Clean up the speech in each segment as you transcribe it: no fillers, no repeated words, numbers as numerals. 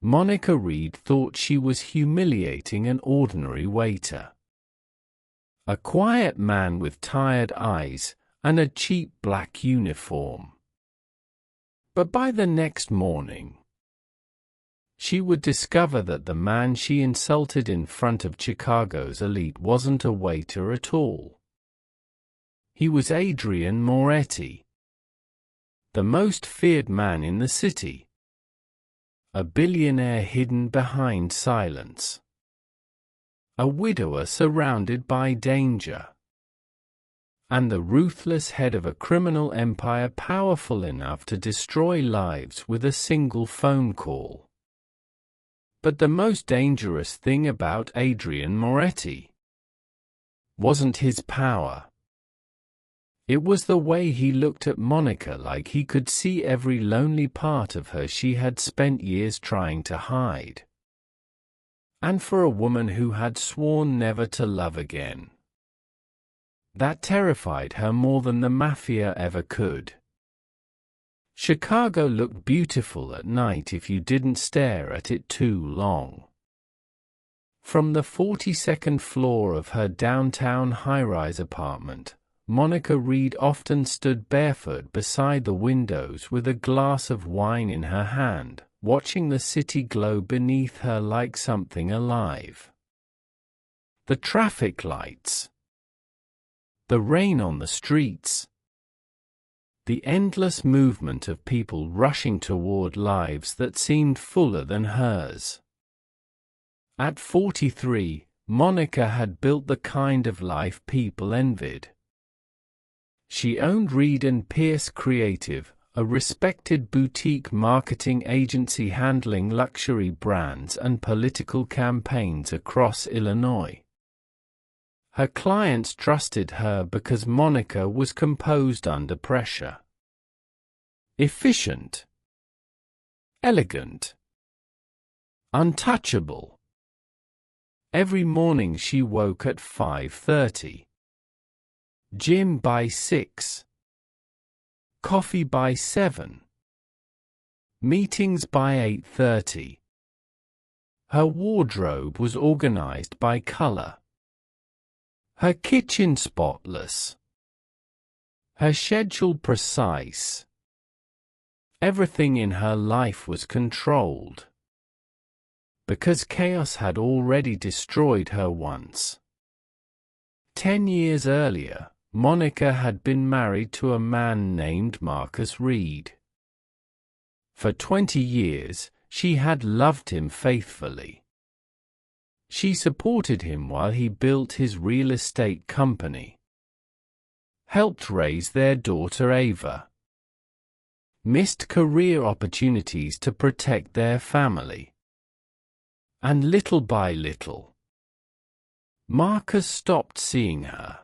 Monica Reed thought she was humiliating an ordinary waiter. A quiet man with tired eyes and a cheap black uniform. But by the next morning, she would discover that the man she insulted in front of Chicago's elite wasn't a waiter at all. He was Adrian Moretti, the most feared man in the city. A billionaire hidden behind silence. A widower surrounded by danger. And the ruthless head of a criminal empire powerful enough to destroy lives with a single phone call. But the most dangerous thing about Adrian Moretti wasn't his power. It was the way he looked at Monica, like he could see every lonely part of her she had spent years trying to hide. And for a woman who had sworn never to love again, that terrified her more than the Mafia ever could. Chicago looked beautiful at night if you didn't stare at it too long. From the 42nd floor of her downtown high-rise apartment, Monica Reed often stood barefoot beside the windows with a glass of wine in her hand, watching the city glow beneath her like something alive. The traffic lights, the rain on the streets, the endless movement of people rushing toward lives that seemed fuller than hers. At 43, Monica had built the kind of life people envied. She owned Reed & Pierce Creative, a respected boutique marketing agency handling luxury brands and political campaigns across Illinois. Her clients trusted her because Monica was composed under pressure. Efficient. Elegant. Untouchable. Every morning she woke at 5:30. Gym by 6. Coffee by 7. Meetings by 8:30. Her wardrobe was organized by color. Her kitchen spotless. Her schedule precise. Everything in her life was controlled. Because chaos had already destroyed her once. 10 years earlier, Monica had been married to a man named Marcus Reed. For 20 years, she had loved him faithfully. She supported him while he built his real estate company, helped raise their daughter Ava, missed career opportunities to protect their family. And little by little, Marcus stopped seeing her.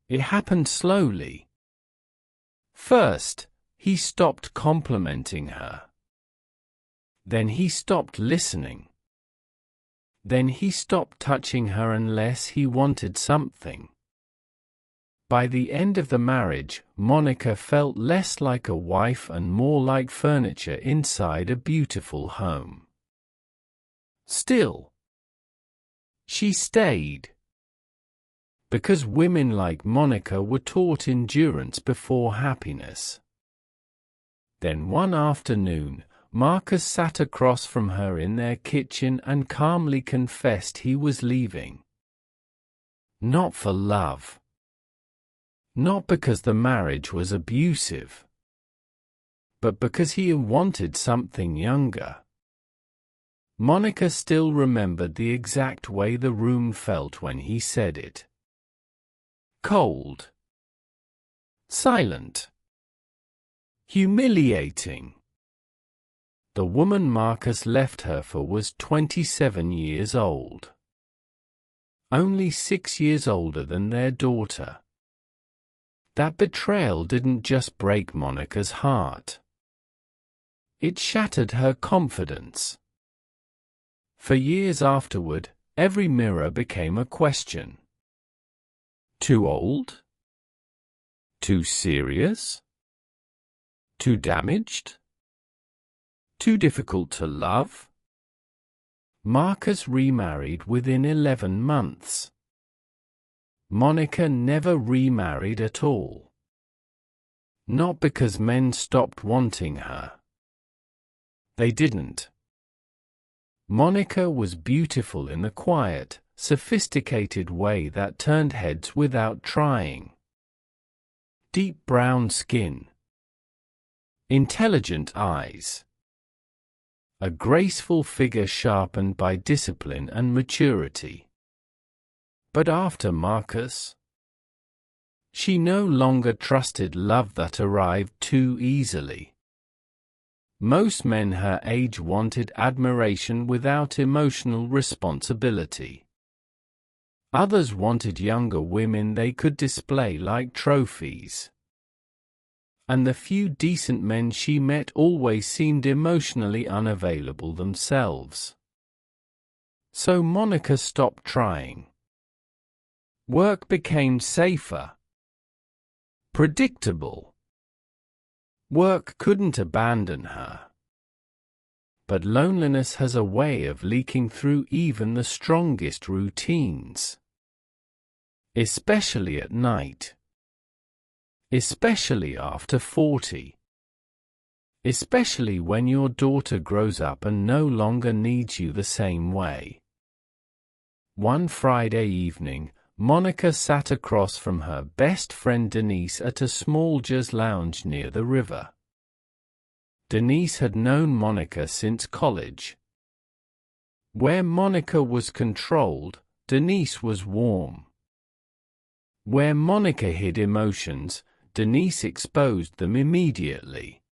It happened slowly. First, he stopped complimenting her. Then he stopped listening. Then he stopped touching her unless he wanted something. By the end of the marriage, Monica felt less like a wife and more like furniture inside a beautiful home. Still, she stayed. Because women like Monica were taught endurance before happiness. Then one afternoon, Marcus sat across from her in their kitchen and calmly confessed he was leaving. Not for love. Not because the marriage was abusive. But because he wanted something younger. Monica still remembered the exact way the room felt when he said it. Cold. Silent. Humiliating. The woman Marcus left her for was 27 years old. Only 6 years older than their daughter. That betrayal didn't just break Monica's heart. It shattered her confidence. For years afterward, every mirror became a question. Too old? Too serious? Too damaged? Too difficult to love? Marcus remarried within 11 months. Monica never remarried at all. Not because men stopped wanting her. They didn't. Monica was beautiful in a quiet, sophisticated way that turned heads without trying. Deep brown skin. Intelligent eyes. A graceful figure sharpened by discipline and maturity. But after Marcus, she no longer trusted love that arrived too easily. Most men her age wanted admiration without emotional responsibility. Others wanted younger women they could display like trophies. And the few decent men she met always seemed emotionally unavailable themselves. So Monica stopped trying. Work became safer. Predictable. Work couldn't abandon her. But loneliness has a way of leaking through even the strongest routines. Especially at night. Especially after 40. Especially when your daughter grows up and no longer needs you the same way. One Friday evening, Monica sat across from her best friend Denise at a small jazz lounge near the river. Denise had known Monica since college. Where Monica was controlled, Denise was warm. Where Monica hid emotions, Denise exposed them immediately.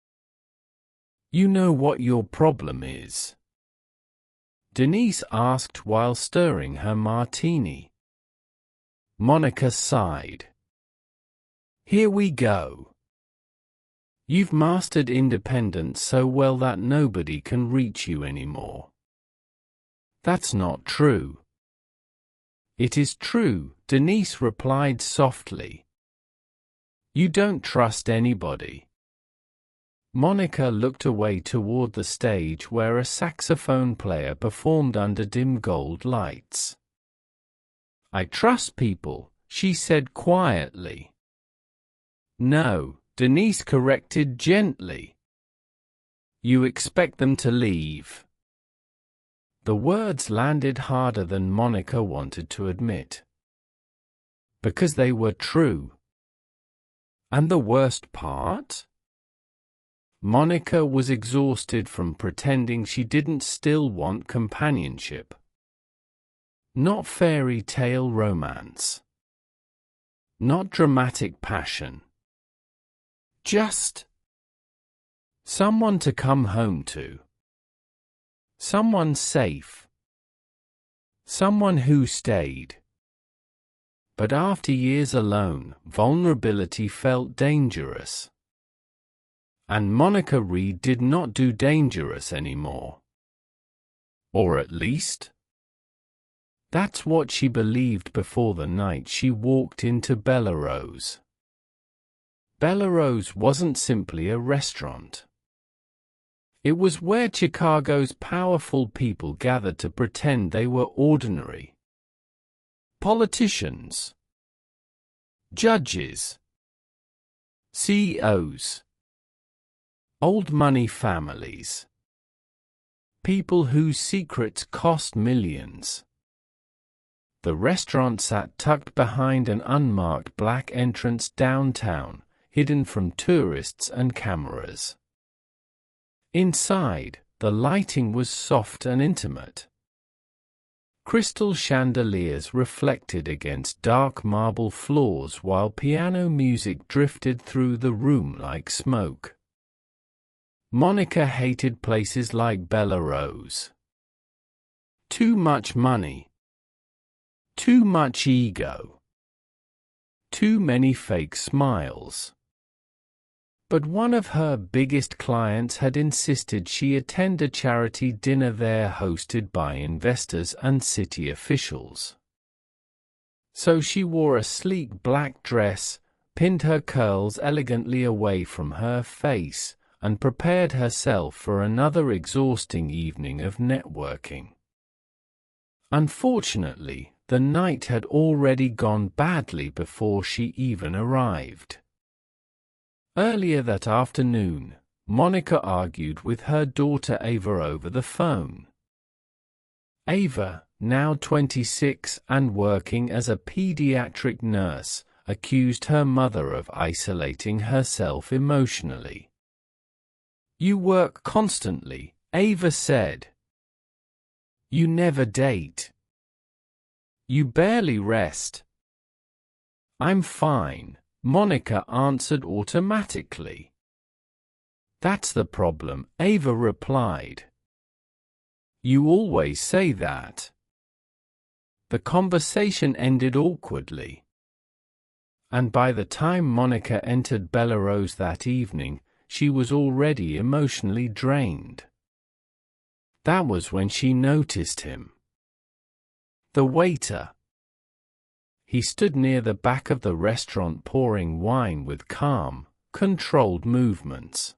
"You know what your problem is?" Denise asked while stirring her martini. Monica sighed. "Here we go. You've mastered independence so well that nobody can reach you anymore." "That's not true." "It is true," Denise replied softly. "You don't trust anybody." Monica looked away toward the stage where a saxophone player performed under dim gold lights. "I trust people," she said quietly. "No," Denise corrected gently. "You expect them to leave." The words landed harder than Monica wanted to admit. Because they were true. And the worst part? Monica was exhausted from pretending she didn't still want companionship. Not fairy tale romance. Not dramatic passion. Just someone to come home to. Someone safe. Someone who stayed. But after years alone, vulnerability felt dangerous. And Monica Reed did not do dangerous anymore. Or at least, that's what she believed before the night she walked into Bella Rose. Bella Rose wasn't simply a restaurant. It was where Chicago's powerful people gathered to pretend they were ordinary. Politicians, judges, CEOs, old money families, people whose secrets cost millions. The restaurant sat tucked behind an unmarked black entrance downtown, hidden from tourists and cameras. Inside, the lighting was soft and intimate. Crystal chandeliers reflected against dark marble floors while piano music drifted through the room like smoke. Monica hated places like Bella Rose. Too much money. Too much ego. Too many fake smiles. But one of her biggest clients had insisted she attend a charity dinner there hosted by investors and city officials. So she wore a sleek black dress, pinned her curls elegantly away from her face, and prepared herself for another exhausting evening of networking. Unfortunately, the night had already gone badly before she even arrived. Earlier that afternoon, Monica argued with her daughter Ava over the phone. Ava, now 26 and working as a pediatric nurse, accused her mother of isolating herself emotionally. "You work constantly," Ava said. "You never date. You barely rest." "I'm fine," Monica answered automatically. "That's the problem," Ava replied. "You always say that." The conversation ended awkwardly. And by the time Monica entered Bellerose that evening, she was already emotionally drained. That was when she noticed him. The waiter. He stood near the back of the restaurant pouring wine with calm, controlled movements.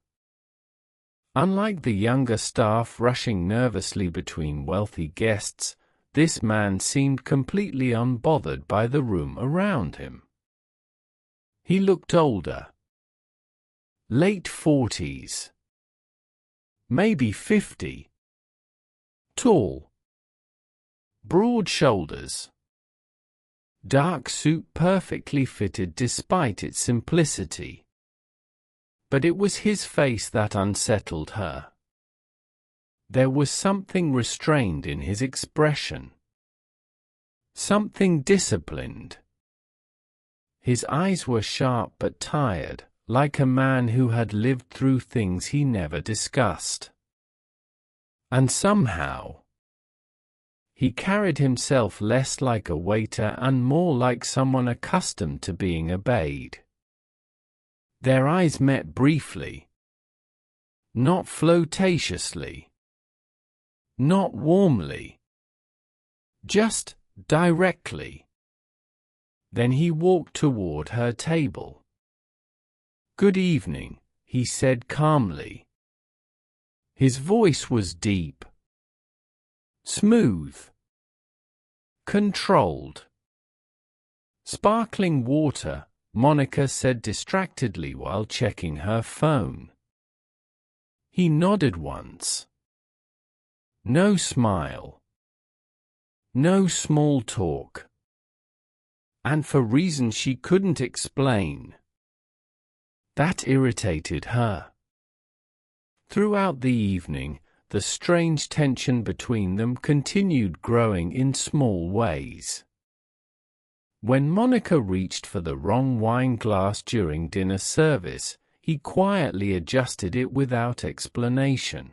Unlike the younger staff rushing nervously between wealthy guests, this man seemed completely unbothered by the room around him. He looked older. Late 40s. Maybe 50. Tall. Broad shoulders. Dark suit perfectly fitted despite its simplicity. But it was his face that unsettled her. There was something restrained in his expression. Something disciplined. His eyes were sharp but tired, like a man who had lived through things he never discussed. And somehow, he carried himself less like a waiter and more like someone accustomed to being obeyed. Their eyes met briefly. Not flirtatiously. Not warmly. Just directly. Then he walked toward her table. "Good evening," he said calmly. His voice was deep. Smooth. Controlled. "Sparkling water," Monica said distractedly while checking her phone. He nodded once. No smile. No small talk. And for reasons she couldn't explain. That irritated her. Throughout the evening, the strange tension between them continued growing in small ways. When Monica reached for the wrong wine glass during dinner service, he quietly adjusted it without explanation.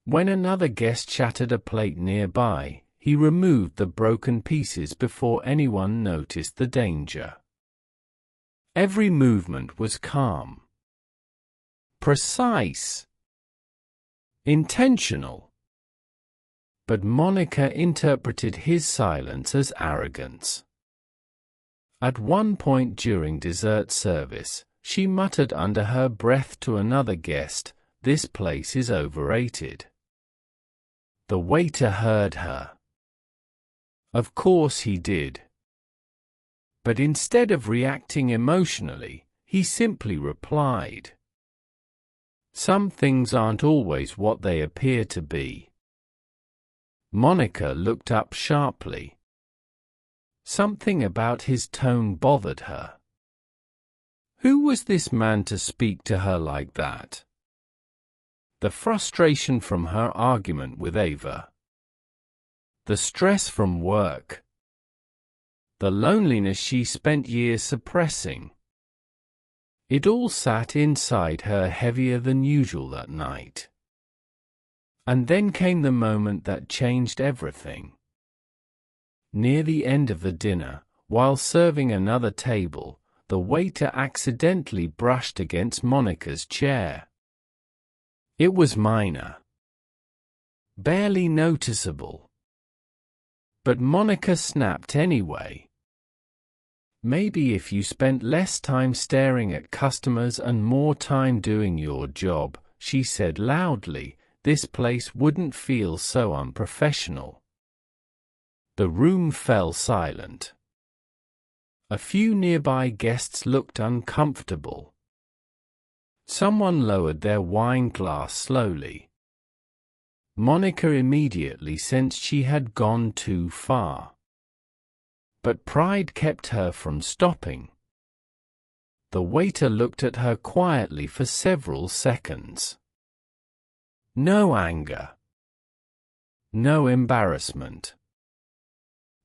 When another guest shattered a plate nearby, he removed the broken pieces before anyone noticed the danger. Every movement was calm. Precise. Intentional. But Monica interpreted his silence as arrogance. At one point during dessert service, she muttered under her breath to another guest, "This place is overrated." The waiter heard her. Of course he did. But instead of reacting emotionally, he simply replied, "Some things aren't always what they appear to be." Monica looked up sharply. Something about his tone bothered her. Who was this man to speak to her like that? The frustration from her argument with Ava. The stress from work. The loneliness she spent years suppressing. It all sat inside her heavier than usual that night. And then came the moment that changed everything. Near the end of the dinner, while serving another table, the waiter accidentally brushed against Monica's chair. It was minor. Barely noticeable. But Monica snapped anyway. Maybe if you spent less time staring at customers and more time doing your job, she said loudly, this place wouldn't feel so unprofessional. The room fell silent. A few nearby guests looked uncomfortable. Someone lowered their wine glass slowly. Monica immediately sensed she had gone too far. But pride kept her from stopping. The waiter looked at her quietly for several seconds. No anger. No embarrassment.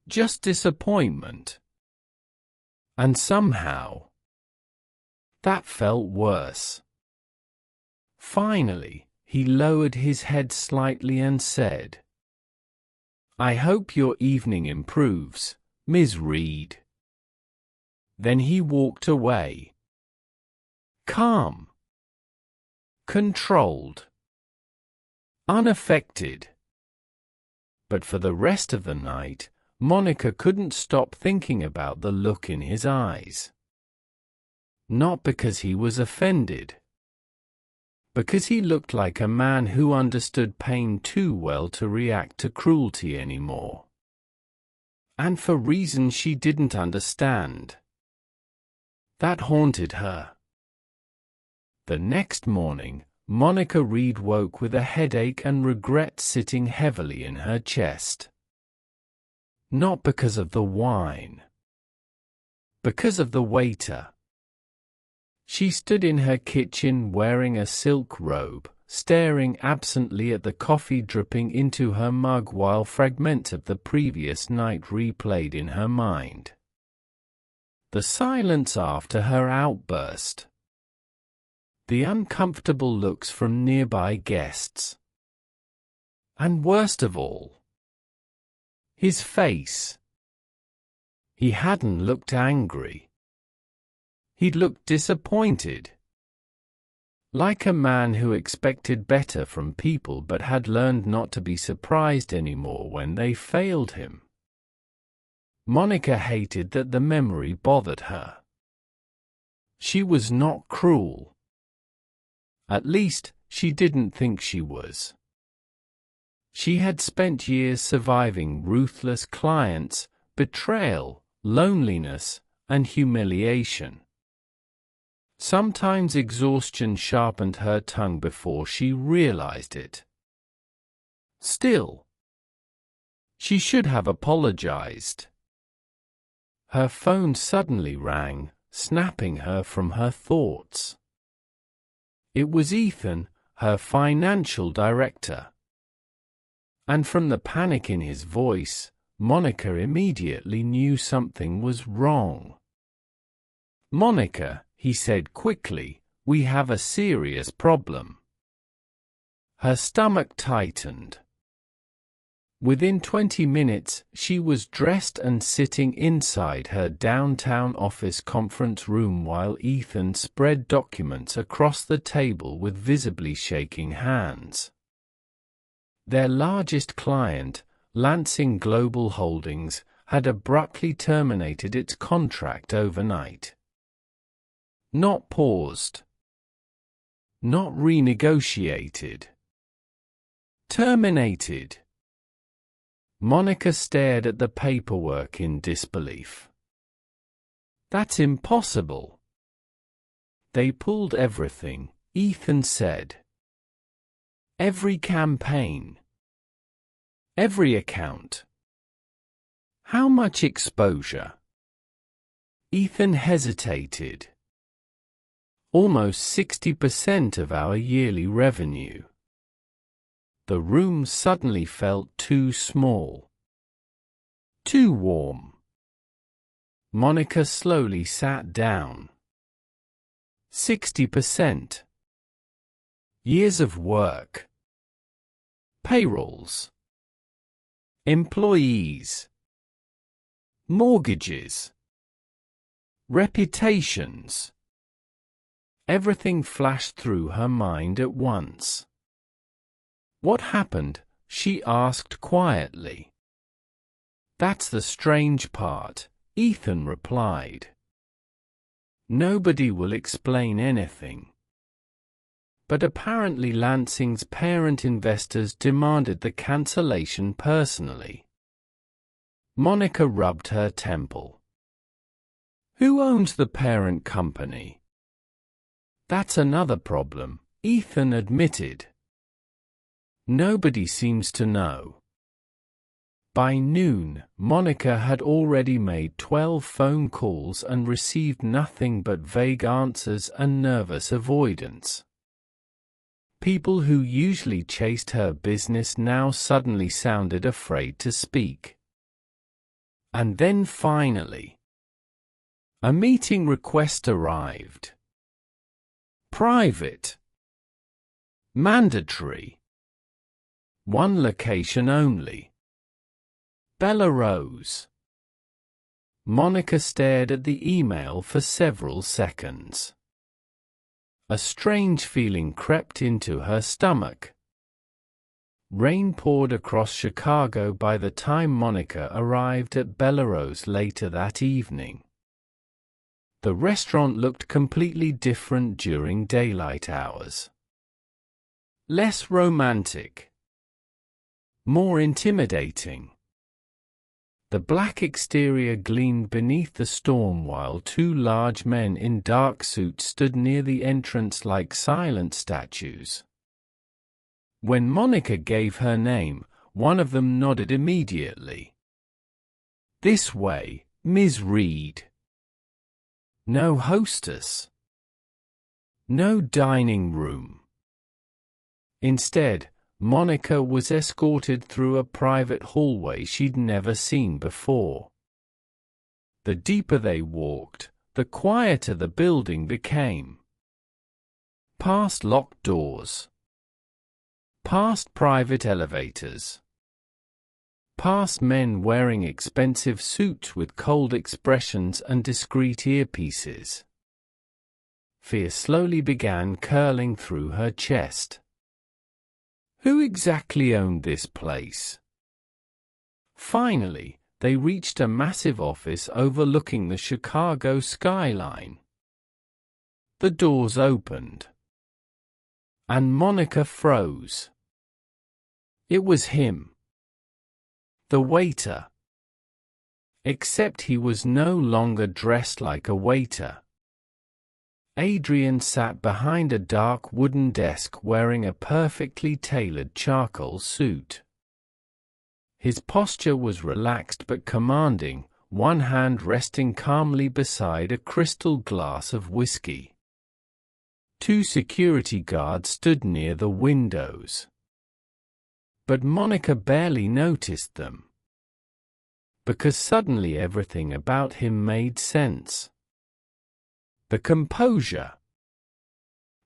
Just disappointment. And somehow, that felt worse. Finally, he lowered his head slightly and said, "I hope your evening improves, Ms. Reed." Then he walked away. Calm. Controlled. Unaffected. But for the rest of the night, Monica couldn't stop thinking about the look in his eyes. Not because he was offended. Because he looked like a man who understood pain too well to react to cruelty anymore. And for reasons she didn't understand. That haunted her. The next morning, Monica Reed woke with a headache and regret sitting heavily in her chest. Not because of the wine. Because of the waiter. She stood in her kitchen wearing a silk robe, staring absently at the coffee dripping into her mug while fragments of the previous night replayed in her mind. The silence after her outburst. The uncomfortable looks from nearby guests. And worst of all, his face. He hadn't looked angry. He'd looked disappointed. Like a man who expected better from people but had learned not to be surprised anymore when they failed him. Monica hated that the memory bothered her. She was not cruel. At least, she didn't think she was. She had spent years surviving ruthless clients, betrayal, loneliness, and humiliation. Sometimes exhaustion sharpened her tongue before she realized it. Still, she should have apologized. Her phone suddenly rang, snapping her from her thoughts. It was Ethan, her financial director. And from the panic in his voice, Monica immediately knew something was wrong. "Monica," he said quickly, "we have a serious problem." Her stomach tightened. Within 20 minutes, she was dressed and sitting inside her downtown office conference room while Ethan spread documents across the table with visibly shaking hands. Their largest client, Lansing Global Holdings, had abruptly terminated its contract overnight. Not paused. Not renegotiated. Terminated. Monica stared at the paperwork in disbelief. "That's impossible." "They pulled everything," Ethan said. "Every campaign. Every account." "How much exposure?" Ethan hesitated. "Almost 60% of our yearly revenue." The room suddenly felt too small. Too warm. Monica slowly sat down. 60%. Years of work. Payrolls. Employees. Mortgages. Reputations. Everything flashed through her mind at once. "What happened?" she asked quietly. "That's the strange part," Ethan replied. Nobody will explain anything. But apparently Lansing's parent investors demanded the cancellation personally. Monica rubbed her temple. Who owns the parent company? That's another problem, Ethan admitted. Nobody seems to know. By noon, Monica had already made 12 phone calls and received nothing but vague answers and nervous avoidance. People who usually chased her business now suddenly sounded afraid to speak. And then finally, a meeting request arrived. Private. Mandatory. One location only. Bellerose. Monica stared at the email for several seconds. A strange feeling crept into her stomach. Rain poured across Chicago by the time Monica arrived at Bellerose later that evening. The restaurant looked completely different during daylight hours. Less romantic. More intimidating. The black exterior gleamed beneath the storm while two large men in dark suits stood near the entrance like silent statues. When Monica gave her name, one of them nodded immediately. This way, Ms. Reed. No hostess. No dining room. Instead, Monica was escorted through a private hallway she'd never seen before. The deeper they walked, the quieter the building became. Past locked doors. Past private elevators. Past men wearing expensive suits with cold expressions and discreet earpieces. Fear slowly began curling through her chest. Who exactly owned this place? Finally, they reached a massive office overlooking the Chicago skyline. The doors opened. And Monica froze. It was him. The waiter. Except he was no longer dressed like a waiter. Adrian sat behind a dark wooden desk wearing a perfectly tailored charcoal suit. His posture was relaxed but commanding, one hand resting calmly beside a crystal glass of whiskey. Two security guards stood near the windows. But Monica barely noticed them. Because suddenly everything about him made sense. The composure.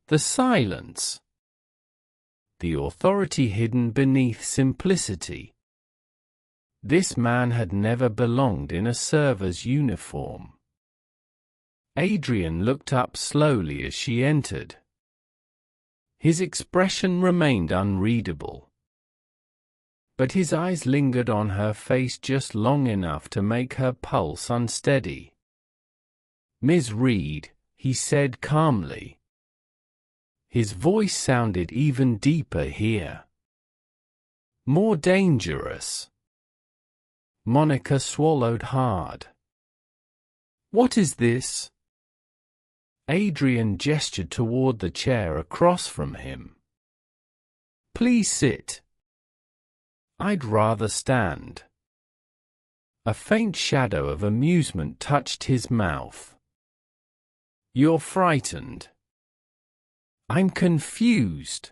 The silence. The authority hidden beneath simplicity. This man had never belonged in a server's uniform. Adrian looked up slowly as she entered. His expression remained unreadable. But his eyes lingered on her face just long enough to make her pulse unsteady. Ms. Reed, he said calmly. His voice sounded even deeper here. More dangerous. Monica swallowed hard. What is this? Adrian gestured toward the chair across from him. Please sit. I'd rather stand. A faint shadow of amusement touched his mouth. You're frightened. I'm confused.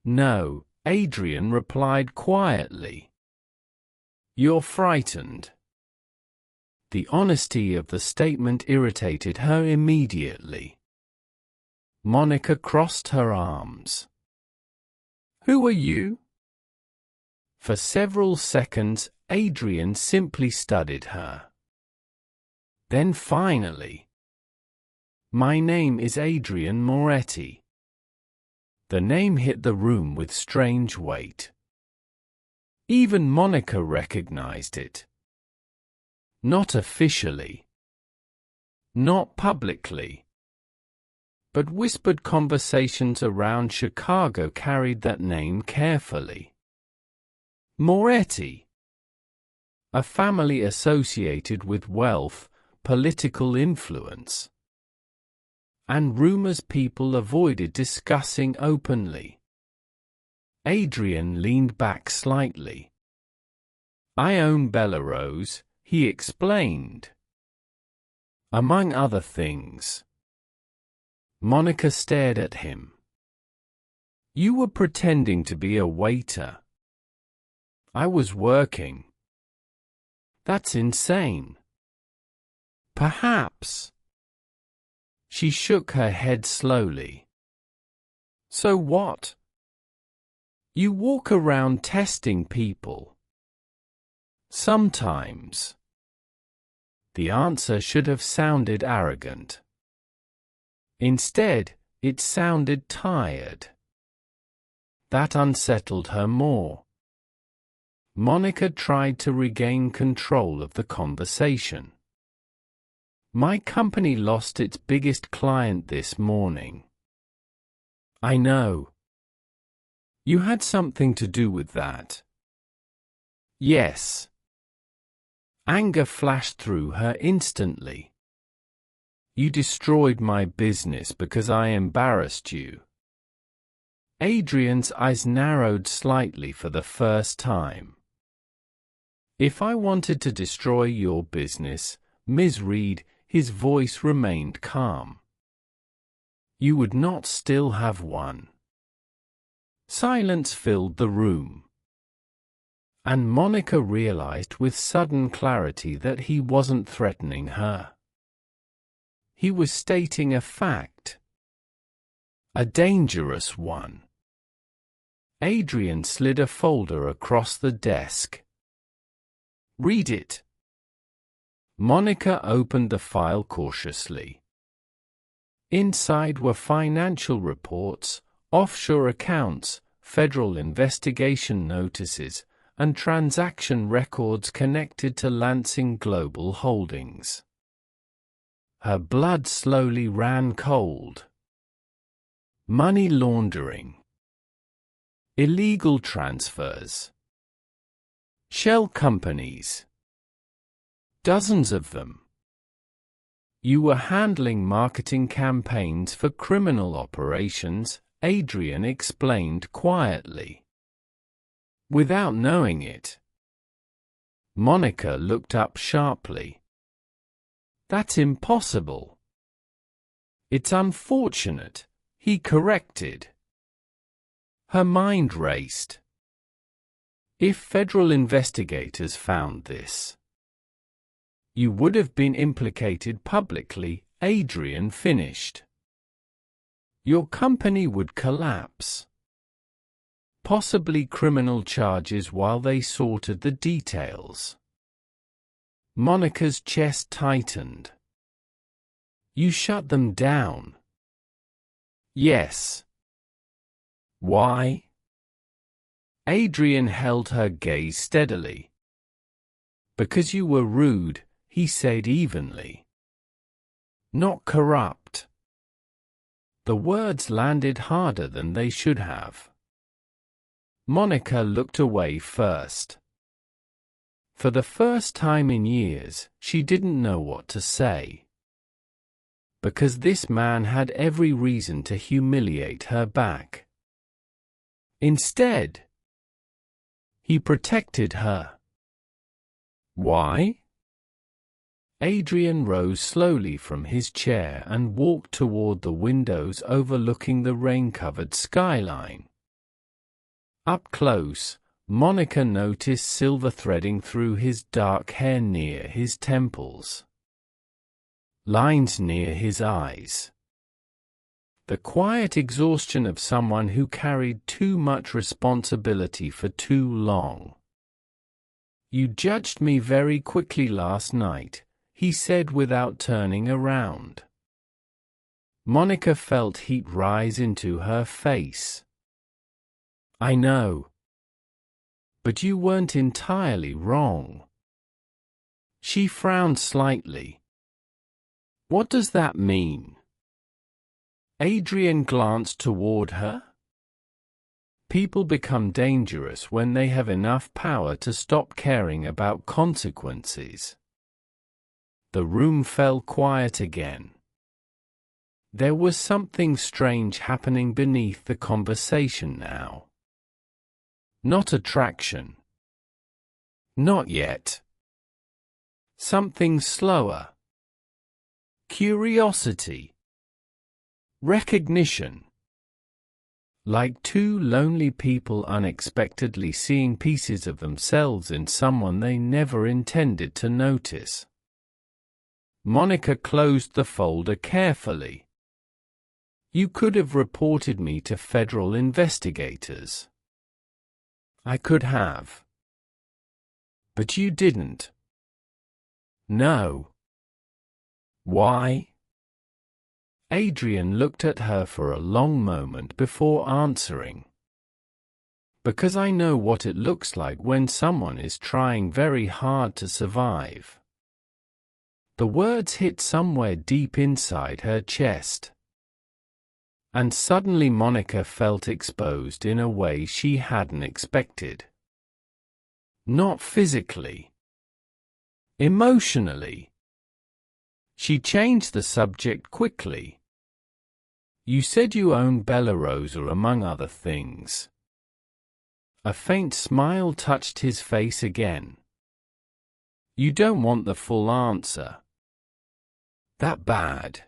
No, Adrian replied quietly. You're frightened. The honesty of the statement irritated her immediately. Monica crossed her arms. Who are you? For several seconds, Adrian simply studied her. Then finally, my name is Adrian Moretti. The name hit the room with strange weight. Even Monica recognized it. Not officially. Not publicly. But whispered conversations around Chicago carried that name carefully. Moretti. A family associated with wealth, political influence, and rumors people avoided discussing openly. Adrian leaned back slightly. I own Bellerose, he explained. Among other things. Monica stared at him. You were pretending to be a waiter. I was working. That's insane. Perhaps. She shook her head slowly. So what? You walk around testing people. Sometimes. The answer should have sounded arrogant. Instead, it sounded tired. That unsettled her more. Monica tried to regain control of the conversation. My company lost its biggest client this morning. I know. You had something to do with that. Yes. Anger flashed through her instantly. You destroyed my business because I embarrassed you. Adrian's eyes narrowed slightly for the first time. If I wanted to destroy your business, Ms. Reed, his voice remained calm. You would not still have one. Silence filled the room. And Monica realized with sudden clarity that he wasn't threatening her. He was stating a fact. A dangerous one. Adrian slid a folder across the desk. Read it. Monica opened the file cautiously. Inside were financial reports, offshore accounts, federal investigation notices, and transaction records connected to Lansing Global Holdings. Her blood slowly ran cold. Money laundering. Illegal transfers. Shell companies. Dozens of them. You were handling marketing campaigns for criminal operations, Adrian explained quietly. Without knowing it. Monica looked up sharply. That's impossible. It's unfortunate, he corrected. Her mind raced. If federal investigators found this, you would have been implicated publicly, Adrian finished. Your company would collapse. Possibly criminal charges while they sorted the details. Monica's chest tightened. You shut them down. Yes. Why? Adrian held her gaze steadily. Because you were rude, he said evenly. Not corrupt. The words landed harder than they should have. Monica looked away first. For the first time in years, she didn't know what to say. Because this man had every reason to humiliate her back. Instead, he protected her. Why? Adrian rose slowly from his chair and walked toward the windows overlooking the rain-covered skyline. Up close, Monica noticed silver threading through his dark hair near his temples. Lines near his eyes. The quiet exhaustion of someone who carried too much responsibility for too long. You judged me very quickly last night, he said without turning around. Monica felt heat rise into her face. I know. But you weren't entirely wrong. She frowned slightly. What does that mean? Adrian glanced toward her. People become dangerous when they have enough power to stop caring about consequences. The room fell quiet again. There was something strange happening beneath the conversation now. Not attraction. Not yet. Something slower. Curiosity. Recognition. Like two lonely people unexpectedly seeing pieces of themselves in someone they never intended to notice. Monica closed the folder carefully. You could have reported me to federal investigators. I could have. But you didn't. No. Why? Adrian looked at her for a long moment before answering. Because I know what it looks like when someone is trying very hard to survive. The words hit somewhere deep inside her chest. And suddenly Monica felt exposed in a way she hadn't expected. Not physically. Emotionally. She changed the subject quickly. You said you own Bella Rosa among other things. A faint smile touched his face again. You don't want the full answer. That bad.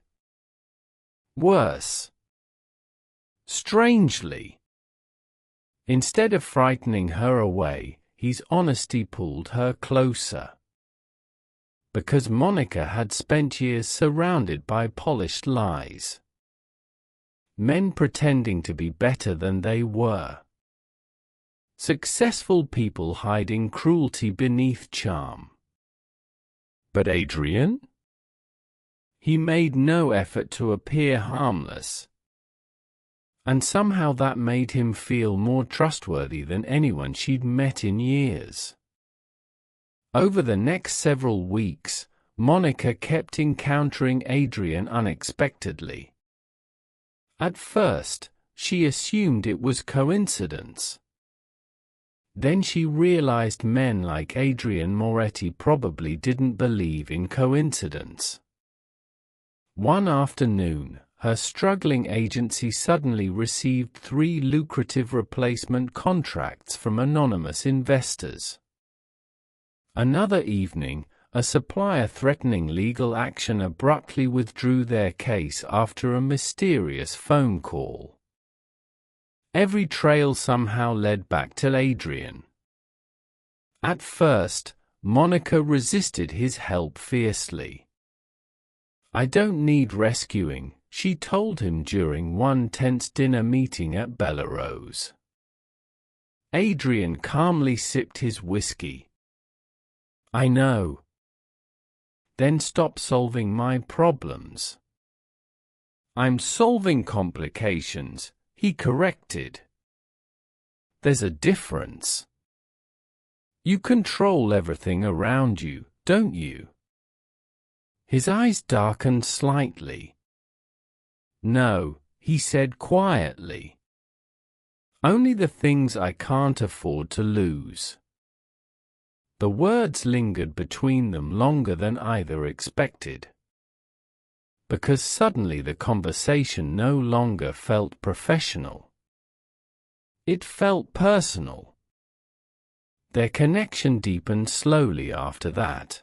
Worse. Strangely. Instead of frightening her away, his honesty pulled her closer. Because Monica had spent years surrounded by polished lies. Men pretending to be better than they were. Successful people hiding cruelty beneath charm. But Adrian? He made no effort to appear harmless. And somehow that made him feel more trustworthy than anyone she'd met in years. Over the next several weeks, Monica kept encountering Adrian unexpectedly. At first, she assumed it was coincidence. Then she realized men like Adrian Moretti probably didn't believe in coincidence. One afternoon, her struggling agency suddenly received 3 lucrative replacement contracts from anonymous investors. Another evening, a supplier threatening legal action abruptly withdrew their case after a mysterious phone call. Every trail somehow led back to Adrian. At first, Monica resisted his help fiercely. I don't need rescuing, she told him during one tense dinner meeting at Bella Rose. Adrian calmly sipped his whiskey. I know. Then stop solving my problems. I'm solving complications, he corrected. There's a difference. You control everything around you, don't you? His eyes darkened slightly. No, he said quietly. Only the things I can't afford to lose. The words lingered between them longer than either expected. Because suddenly the conversation no longer felt professional. It felt personal. Their connection deepened slowly after that.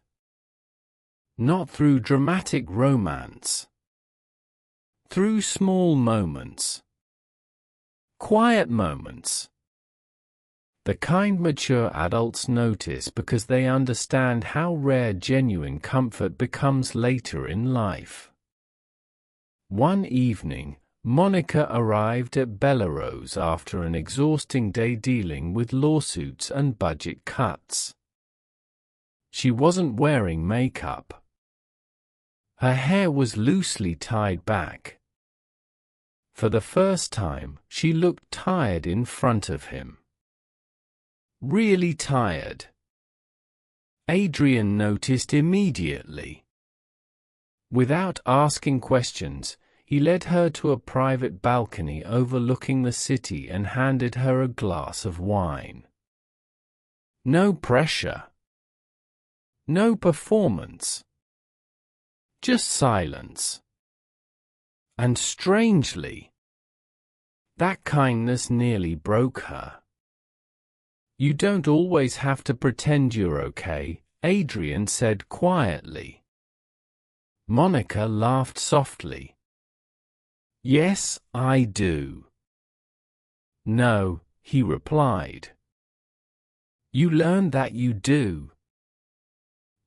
Not through dramatic romance. Through small moments. Quiet moments. The kind mature adults notice because they understand how rare genuine comfort becomes later in life. One evening, Monica arrived at Bella Rose after an exhausting day dealing with lawsuits and budget cuts. She wasn't wearing makeup. Her hair was loosely tied back. For the first time, she looked tired in front of him. Really tired. Adrian noticed immediately. Without asking questions, he led her to a private balcony overlooking the city and handed her a glass of wine. No pressure. No performance. Just silence. And strangely, that kindness nearly broke her. "You don't always have to pretend you're okay," Adrian said quietly. Monica laughed softly. "Yes, I do." "No," he replied. "You learned that you do."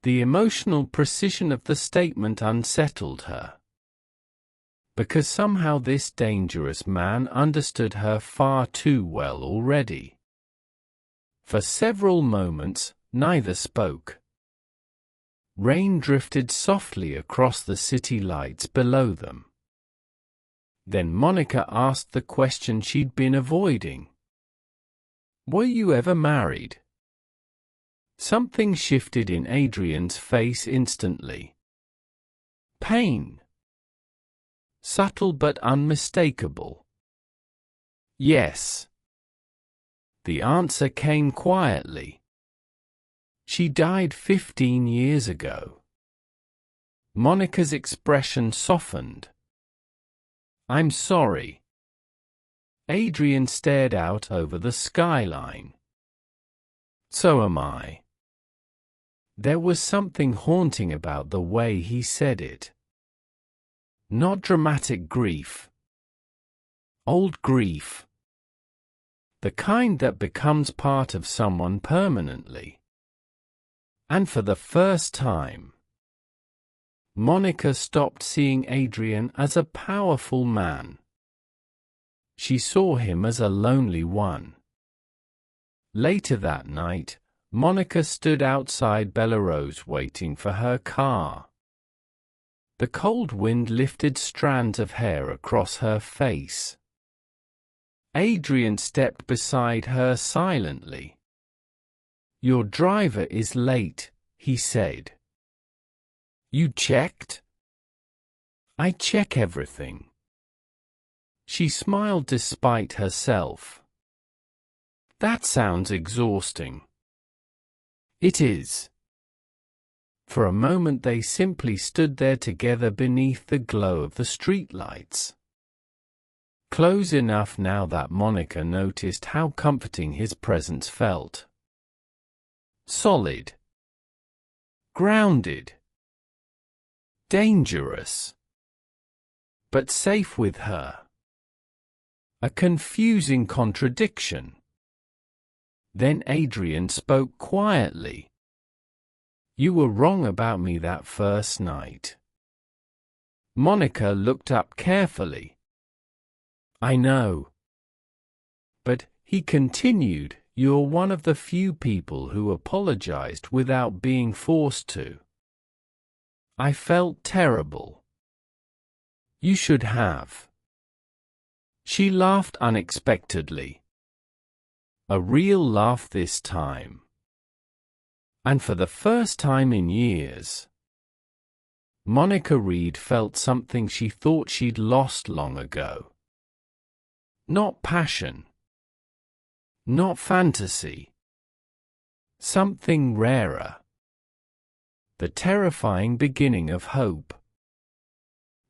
The emotional precision of the statement unsettled her. Because somehow this dangerous man understood her far too well already. For several moments, neither spoke. Rain drifted softly across the city lights below them. Then Monica asked the question she'd been avoiding. "Were you ever married?" Something shifted in Adrian's face instantly. Pain. Subtle but unmistakable. "Yes." The answer came quietly. "She died 15 years ago." Monica's expression softened. "I'm sorry." Adrian stared out over the skyline. "So am I." There was something haunting about the way he said it. Not dramatic grief. Old grief. The kind that becomes part of someone permanently. And for the first time, Monica stopped seeing Adrian as a powerful man. She saw him as a lonely one. Later that night, Monica stood outside Bellerose waiting for her car. The cold wind lifted strands of hair across her face. Adrian stepped beside her silently. "Your driver is late," he said. "You checked?" "I check everything." She smiled despite herself. "That sounds exhausting." "It is." For a moment they simply stood there together beneath the glow of the streetlights. Close enough now that Monica noticed how comforting his presence felt. Solid. Grounded. Dangerous. But safe with her. A confusing contradiction. Then Adrian spoke quietly. "You were wrong about me that first night." Monica looked up carefully. "I know." But, he continued, "you're one of the few people who apologized without being forced to." I felt terrible. "You should have." She laughed unexpectedly. A real laugh this time. And for the first time in years, Monica Reed felt something she thought she'd lost long ago. Not passion. Not fantasy. Something rarer. The terrifying beginning of hope.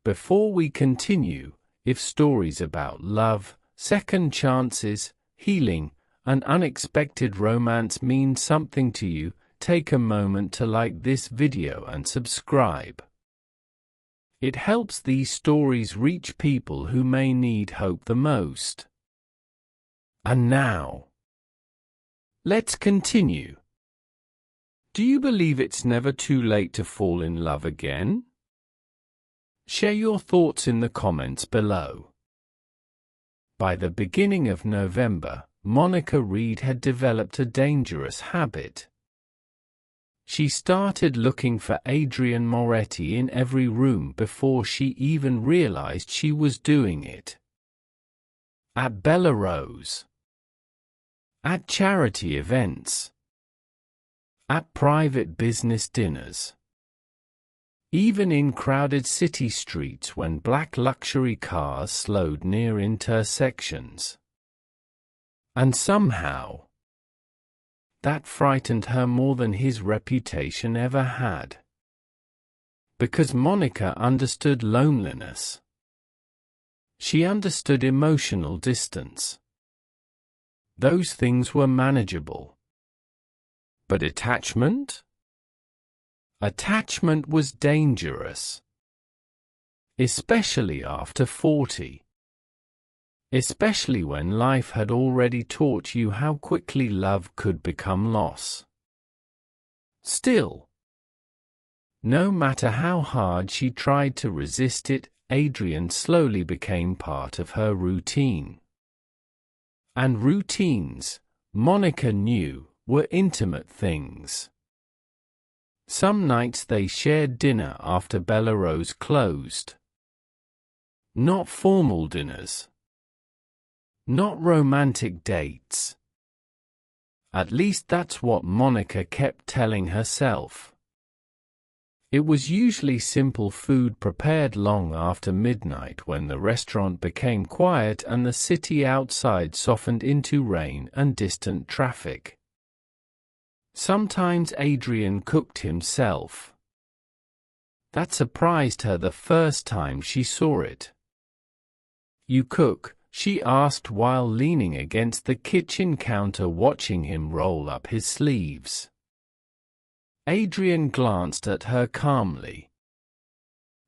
Before we continue, if stories about love, second chances, healing, and unexpected romance mean something to you, take a moment to like this video and subscribe. It helps these stories reach people who may need hope the most. And now, let's continue. Do you believe it's never too late to fall in love again? Share your thoughts in the comments below. By the beginning of November, Monica Reed had developed a dangerous habit. She started looking for Adrian Moretti in every room before she even realized she was doing it. At Bellerose. At charity events. At private business dinners. even in crowded city streets when black luxury cars slowed near intersections. And somehow, that frightened her more than his reputation ever had. Because Monica understood loneliness. She understood emotional distance. Those things were manageable. But attachment? Attachment was dangerous. Especially after 40. Especially when life had already taught you how quickly love could become loss. Still, no matter how hard she tried to resist it, Adrian slowly became part of her routine. And routines, Monica knew, were intimate things. Some nights they shared dinner after Bellerose closed. Not formal dinners. Not romantic dates. At least that's what Monica kept telling herself. It was usually simple food prepared long after midnight when the restaurant became quiet and the city outside softened into rain and distant traffic. Sometimes Adrian cooked himself. That surprised her the first time she saw it. "You cook?" she asked while leaning against the kitchen counter watching him roll up his sleeves. Adrian glanced at her calmly.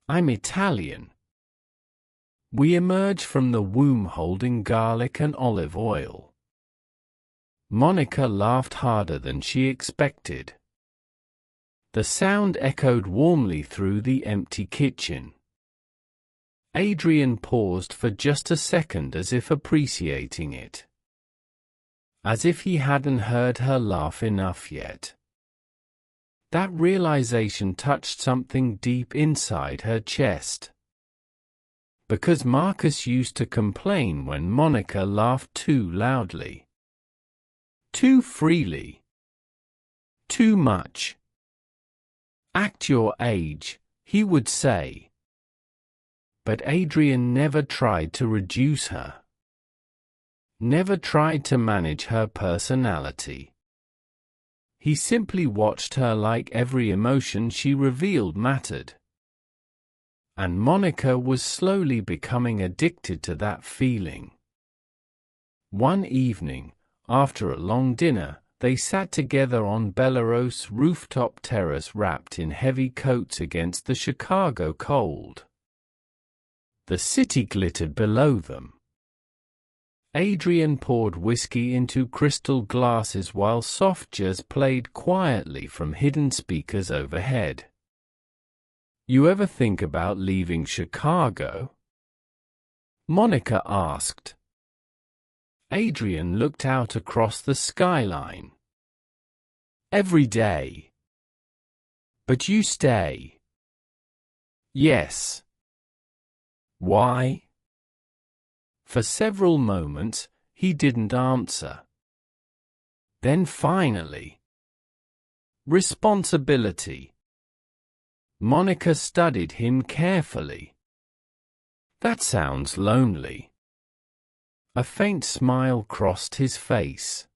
"I'm Italian." We emerge from the womb holding garlic and olive oil. Monica laughed harder than she expected. The sound echoed warmly through the empty kitchen. Adrian paused for just a second as if appreciating it. As if he hadn't heard her laugh enough yet. That realization touched something deep inside her chest. Because Marcus used to complain when Monica laughed too loudly. Too freely. Too much. "Act your age," he would say. But Adrian never tried to reduce her. Never tried to manage her personality. He simply watched her like every emotion she revealed mattered. And Monica was slowly becoming addicted to that feeling. One evening, after a long dinner, they sat together on Bellerose rooftop terrace wrapped in heavy coats against the Chicago cold. The city glittered below them. Adrian poured whiskey into crystal glasses while soft jazz played quietly from hidden speakers overhead. "You ever think about leaving Chicago?" Monica asked. Adrian looked out across the skyline. "Every day." "But you stay." "Yes." "Why?" For several moments, he didn't answer. Then finally, "Responsibility." Monica studied him carefully. "That sounds lonely." A faint smile crossed his face.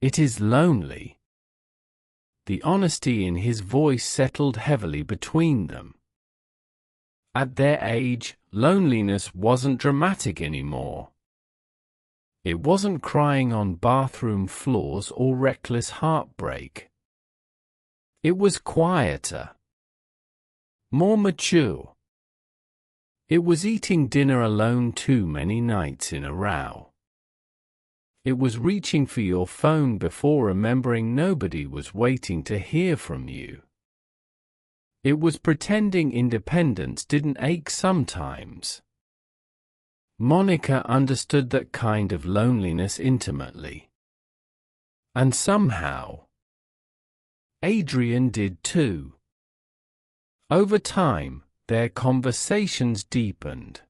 "It is lonely." The honesty in his voice settled heavily between them. At their age, loneliness wasn't dramatic anymore. It wasn't crying on bathroom floors or reckless heartbreak. It was quieter. More mature. It was eating dinner alone too many nights in a row. It was reaching for your phone before remembering nobody was waiting to hear from you. It was pretending independence didn't ache sometimes. Monica understood that kind of loneliness intimately. And somehow, Adrian did too. Over time, their conversations deepened.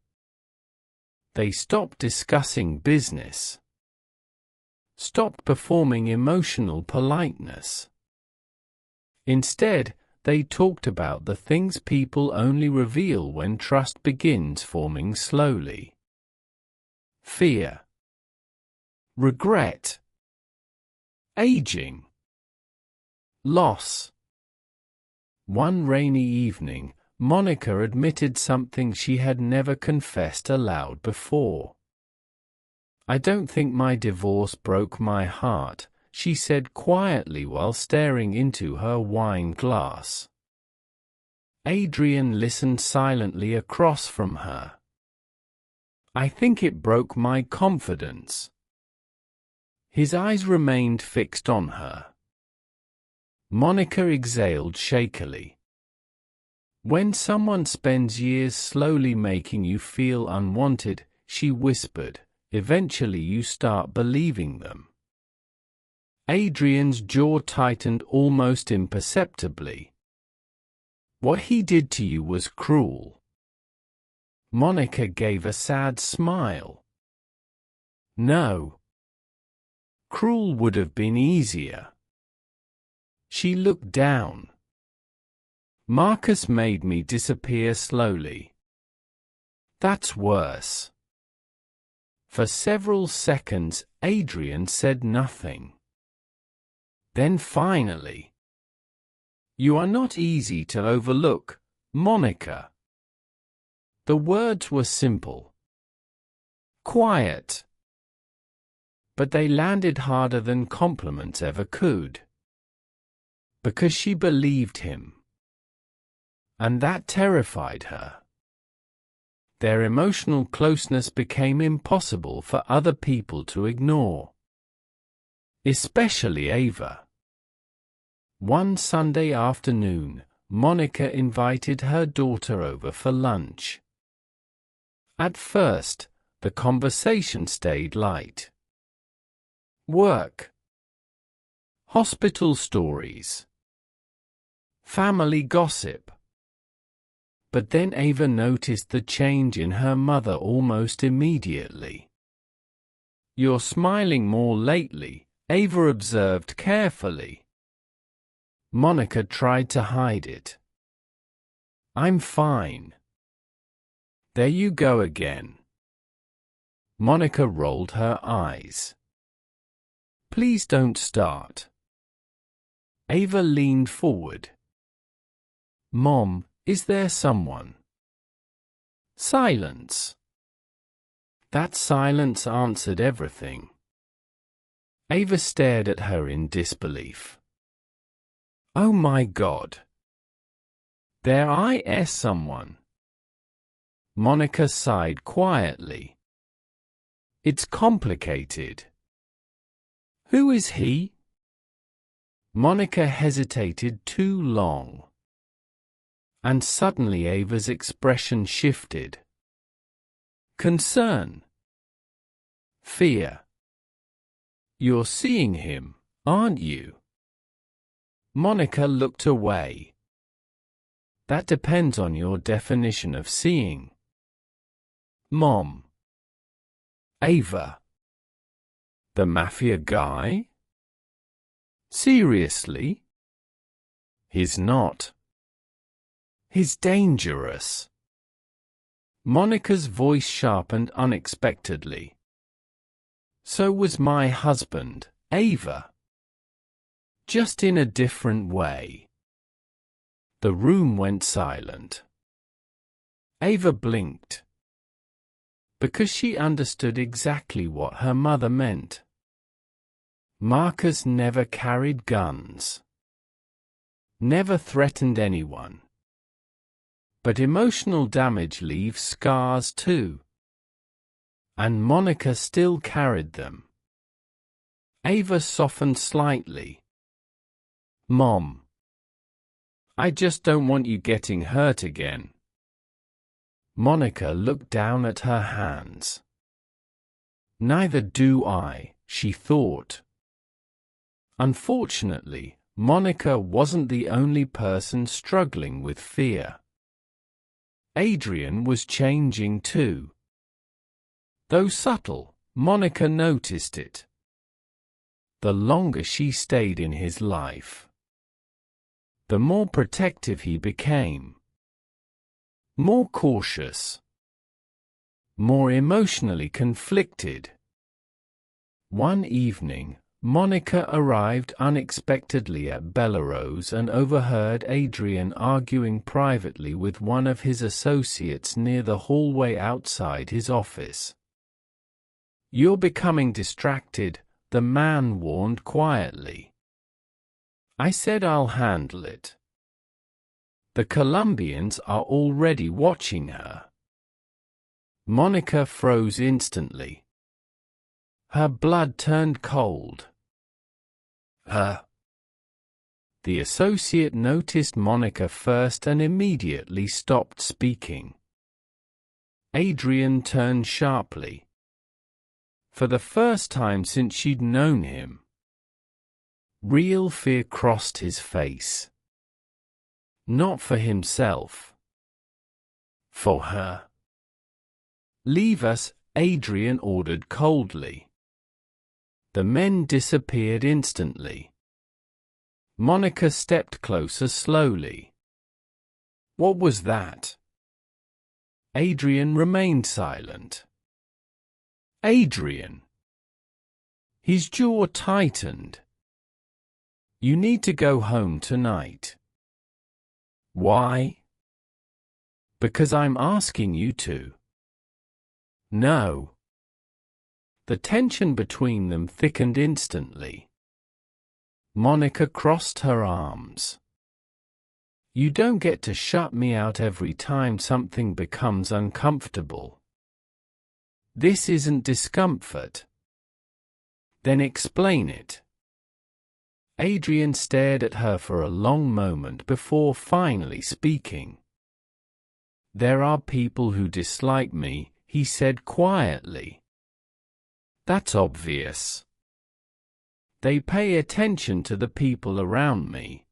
They stopped discussing business. Stopped performing emotional politeness. Instead, they talked about the things people only reveal when trust begins forming slowly. Fear, regret, aging, loss. One rainy evening, Monica admitted something she had never confessed aloud before. "I don't think my divorce broke my heart," she said quietly while staring into her wine glass. Adrian listened silently across from her. "I think it broke my confidence." His eyes remained fixed on her. Monica exhaled shakily. "When someone spends years slowly making you feel unwanted," she whispered, "eventually you start believing them." Adrian's jaw tightened almost imperceptibly. "What he did to you was cruel." Monica gave a sad smile. "No. Cruel would have been easier." She looked down. "Marcus made me disappear slowly." "That's worse." For several seconds, Adrian said nothing. Then finally, "You are not easy to overlook, Monica." The words were simple, quiet, but they landed harder than compliments ever could. Because she believed him. And that terrified her. Their emotional closeness became impossible for other people to ignore. Especially Ava. One Sunday afternoon, Monica invited her daughter over for lunch. At first, the conversation stayed light. Work. Hospital stories. Family gossip. But then Ava noticed the change in her mother almost immediately. "You're smiling more lately," Ava observed carefully. Monica tried to hide it. "I'm fine." "There you go again." Monica rolled her eyes. "Please don't start." Ava leaned forward. "Mom, is there someone?" Silence. That silence answered everything. Ava stared at her in disbelief. "Oh my God. There is someone." Monica sighed quietly. "It's complicated." "Who is he?" Monica hesitated too long. And suddenly Ava's expression shifted. Concern. Fear. "You're seeing him, aren't you?" Monica looked away. "That depends on your definition of seeing." "Mom." "Ava." "The Mafia guy?" "Seriously?" "He's not. He's dangerous." Monica's voice sharpened unexpectedly. "So was my husband, Ava. Just in a different way." The room went silent. Ava blinked. Because she understood exactly what her mother meant. Marcus never carried guns. Never threatened anyone. But emotional damage leaves scars too. And Monica still carried them. Ava softened slightly. "Mom. I just don't want you getting hurt again." Monica looked down at her hands. "Neither do I," she thought. Unfortunately, Monica wasn't the only person struggling with fear. Adrian was changing too. Though subtle, Monica noticed it. The longer she stayed in his life, the more protective he became. More cautious. More emotionally conflicted. One evening, Monica arrived unexpectedly at Bellerose and overheard Adrian arguing privately with one of his associates near the hallway outside his office. "You're becoming distracted," the man warned quietly. "I said I'll handle it." The Colombians are already watching her. Monica froze instantly. Her blood turned cold. The associate noticed Monica first and immediately stopped speaking. Adrian turned sharply. For the first time since she'd known him, real fear crossed his face. Not for himself. For her. "Leave us," Adrian ordered coldly. The men disappeared instantly. Monica stepped closer slowly. "What was that?" Adrian remained silent. "Adrian." His jaw tightened. "You need to go home tonight." "Why?" "Because I'm asking you to." "No." The tension between them thickened instantly. Monica crossed her arms. "You don't get to shut me out every time something becomes uncomfortable. This isn't discomfort." "Then explain it." Adrian stared at her for a long moment before finally speaking. "There are people who dislike me," he said quietly. "That's obvious. They pay attention to the people around me."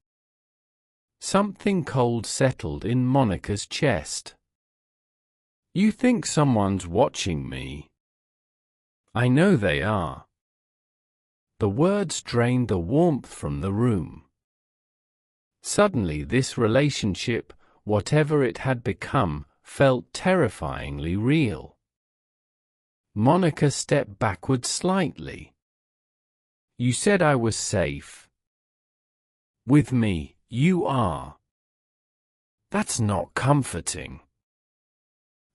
Something cold settled in Monica's chest. "You think someone's watching me?" "I know they are." The words drained the warmth from the room. Suddenly this relationship, whatever it had become, felt terrifyingly real. Monica stepped backward slightly. "You said I was safe." "With me, you are." "That's not comforting."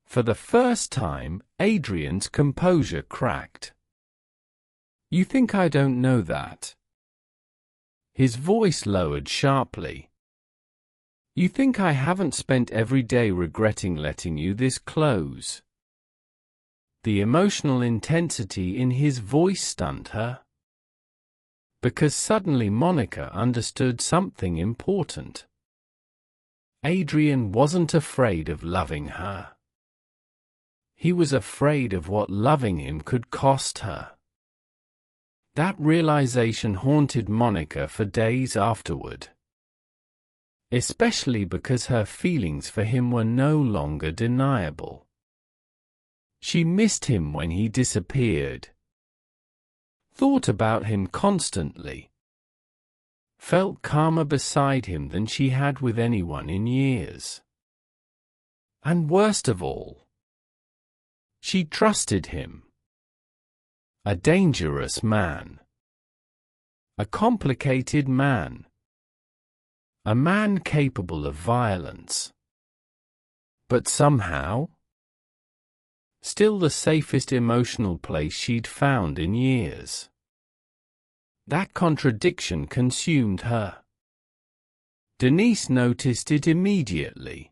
For the first time, Adrian's composure cracked. "You think I don't know that?" His voice lowered sharply. "You think I haven't spent every day regretting letting you this close?" The emotional intensity in his voice stunned her. Because suddenly Monica understood something important. Adrian wasn't afraid of loving her. He was afraid of what loving him could cost her. That realization haunted Monica for days afterward. Especially because her feelings for him were no longer deniable. She missed him when he disappeared. Thought about him constantly. Felt calmer beside him than she had with anyone in years. And worst of all, she trusted him. A dangerous man. A complicated man. A man capable of violence. But somehow, still the safest emotional place she'd found in years. That contradiction consumed her. Denise noticed it immediately.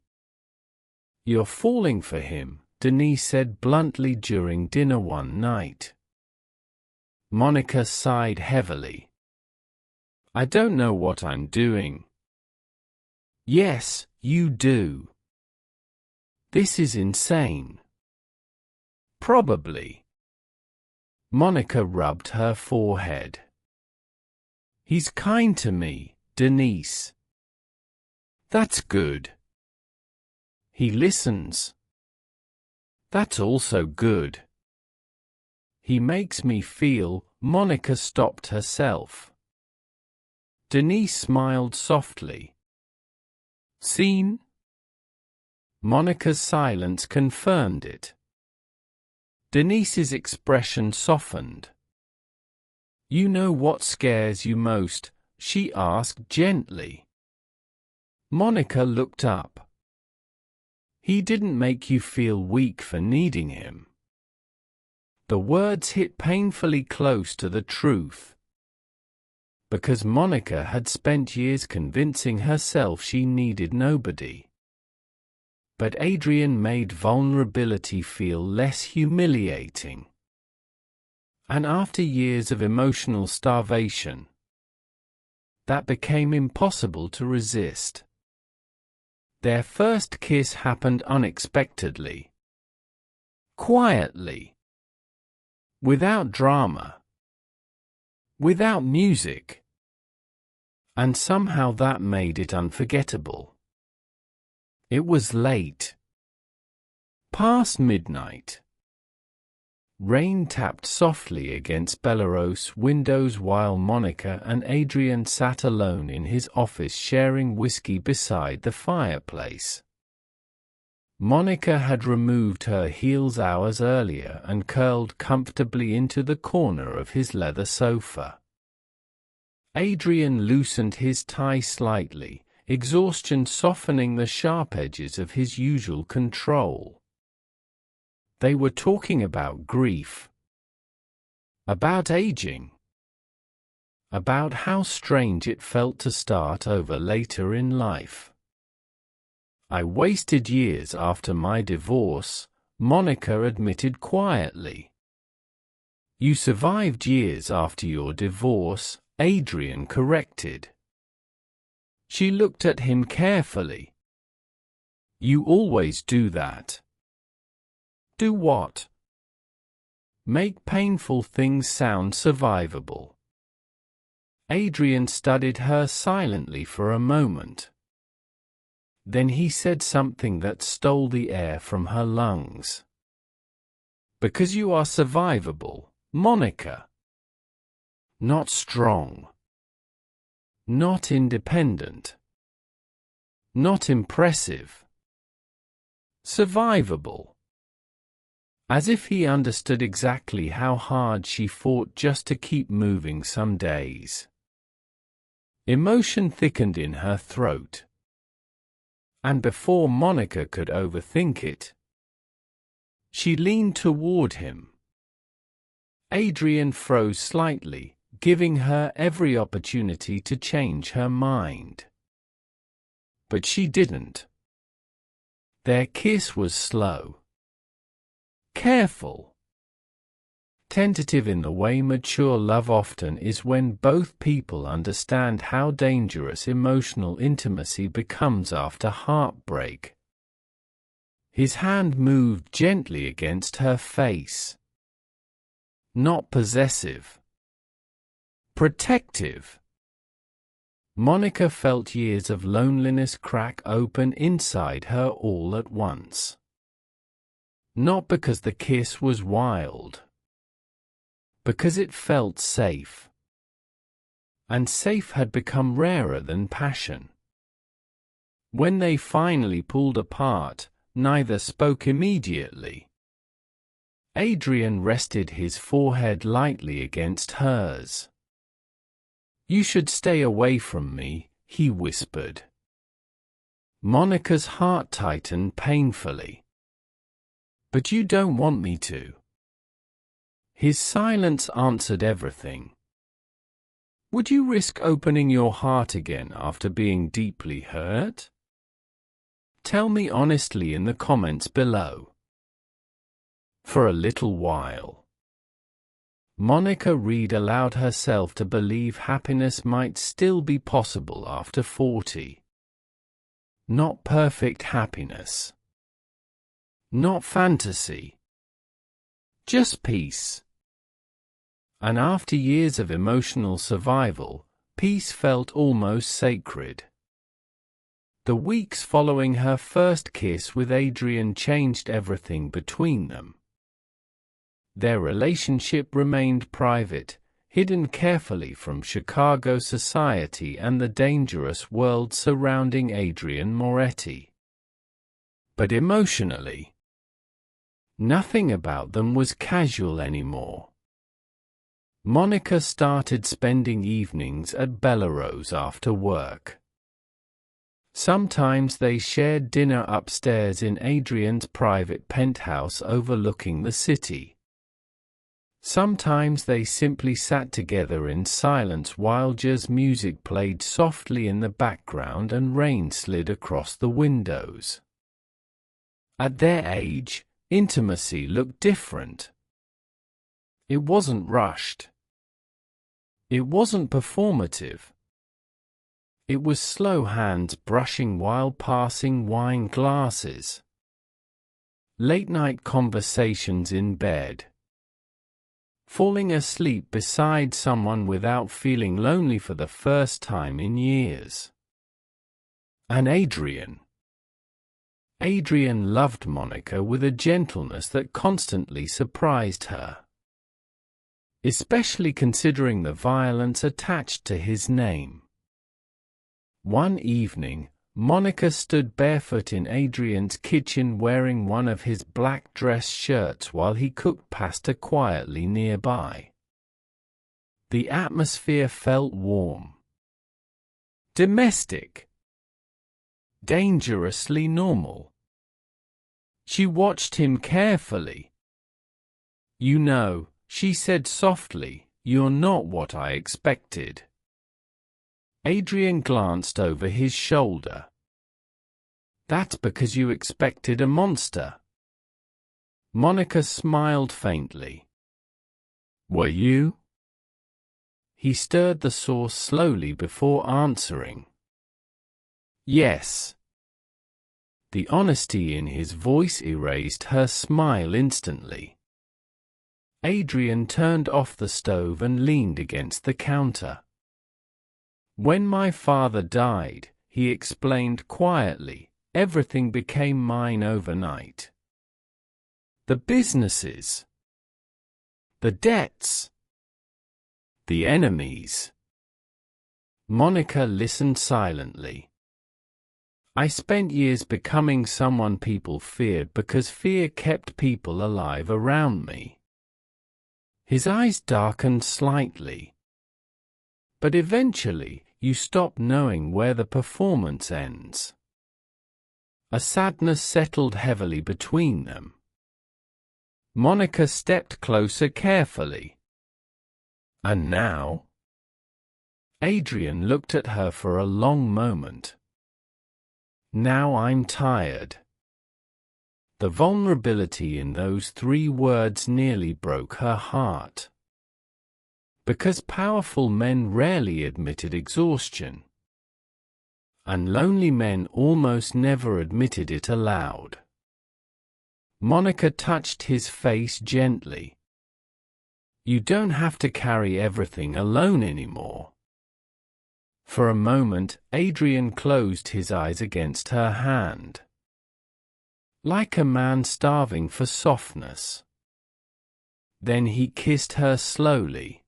"You're falling for him," Denise said bluntly during dinner one night. Monica sighed heavily. "I don't know what I'm doing." "Yes, you do. This is insane." "Probably." Monica rubbed her forehead. "He's kind to me, Denise." "That's good." "He listens." "That's also good." "He makes me feel," Monica stopped herself. Denise smiled softly. Seen? Monica's silence confirmed it. Denise's expression softened. You know what scares you most? She asked gently. Monica looked up. He didn't make you feel weak for needing him. The words hit painfully close to the truth. Because Monica had spent years convincing herself she needed nobody. But Adrian made vulnerability feel less humiliating. And after years of emotional starvation, that became impossible to resist. Their first kiss happened unexpectedly. Quietly. Without drama. Without music. And somehow that made it unforgettable. It was late. Past midnight. Rain tapped softly against Belarus windows while Monica and Adrian sat alone in his office sharing whiskey beside the fireplace. Monica had removed her heels hours earlier and curled comfortably into the corner of his leather sofa. Adrian loosened his tie slightly, exhaustion softening the sharp edges of his usual control. They were talking about grief. About aging. About how strange it felt to start over later in life. I wasted years after my divorce, Monica admitted quietly. You survived years after your divorce, Adrian corrected. She looked at him carefully. You always do that. Do what? Make painful things sound survivable. Adrian studied her silently for a moment. Then he said something that stole the air from her lungs. Because you are survivable, Monica. Not strong. Not independent. Not impressive. Survivable. As if he understood exactly how hard she fought just to keep moving some days. Emotion thickened in her throat. And before Monica could overthink it, she leaned toward him. Adrian froze slightly, giving her every opportunity to change her mind. But she didn't. Their kiss was slow. Careful. Tentative in the way mature love often is when both people understand how dangerous emotional intimacy becomes after heartbreak. His hand moved gently against her face. Not possessive. Protective. Monica felt years of loneliness crack open inside her all at once. Not because the kiss was wild. Because it felt safe. And safe had become rarer than passion. When they finally pulled apart, neither spoke immediately. Adrian rested his forehead lightly against hers. You should stay away from me, he whispered. Monica's heart tightened painfully. But you don't want me to. His silence answered everything. Would you risk opening your heart again after being deeply hurt? Tell me honestly in the comments below. For a little while, Monica read allowed herself to believe happiness might still be possible after 40. Not perfect happiness. Not fantasy. Just peace. And after years of emotional survival, peace felt almost sacred. The weeks following her first kiss with Adrian changed everything between them. Their relationship remained private, hidden carefully from Chicago society and the dangerous world surrounding Adrian Moretti. But emotionally, nothing about them was casual anymore. Monica started spending evenings at Bellerose after work. Sometimes they shared dinner upstairs in Adrian's private penthouse overlooking the city. Sometimes they simply sat together in silence while jazz music played softly in the background and rain slid across the windows. At their age, intimacy looked different. It wasn't rushed. It wasn't performative. It was slow hands brushing while passing wine glasses. Late-night conversations in bed. Falling asleep beside someone without feeling lonely for the first time in years. And Adrian loved Monica with a gentleness that constantly surprised her. Especially considering the violence attached to his name. One evening, Monica stood barefoot in Adrian's kitchen wearing one of his black dress shirts while he cooked pasta quietly nearby. The atmosphere felt warm. Domestic. Dangerously normal. She watched him carefully. "You know," she said softly, "you're not what I expected." Adrian glanced over his shoulder. "That's because you expected a monster." Monica smiled faintly. "Were you?" He stirred the sauce slowly before answering. "Yes." The honesty in his voice erased her smile instantly. Adrian turned off the stove and leaned against the counter. "When my father died," he explained quietly, "everything became mine overnight. The businesses, the debts, the enemies." Monica listened silently. "I spent years becoming someone people feared because fear kept people alive around me." His eyes darkened slightly. "But eventually, you stop knowing where the performance ends." A sadness settled heavily between them. Monica stepped closer carefully. "And now?" Adrian looked at her for a long moment. "Now I'm tired." The vulnerability in those 3 words nearly broke her heart. Because powerful men rarely admitted exhaustion. And lonely men almost never admitted it aloud. Monica touched his face gently. "You don't have to carry everything alone anymore." For a moment, Adrian closed his eyes against her hand. Like a man starving for softness. Then he kissed her slowly.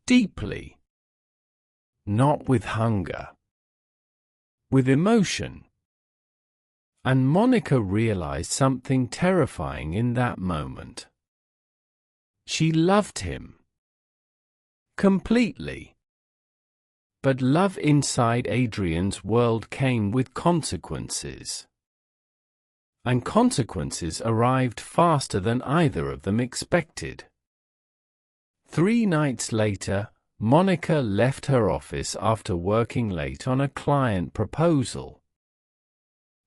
Deeply. Not with hunger. With emotion. And Monica realized something terrifying in that moment. She loved him. Completely. But love inside Adrian's world came with consequences. And consequences arrived faster than either of them expected. 3 nights later, Monica left her office after working late on a client proposal.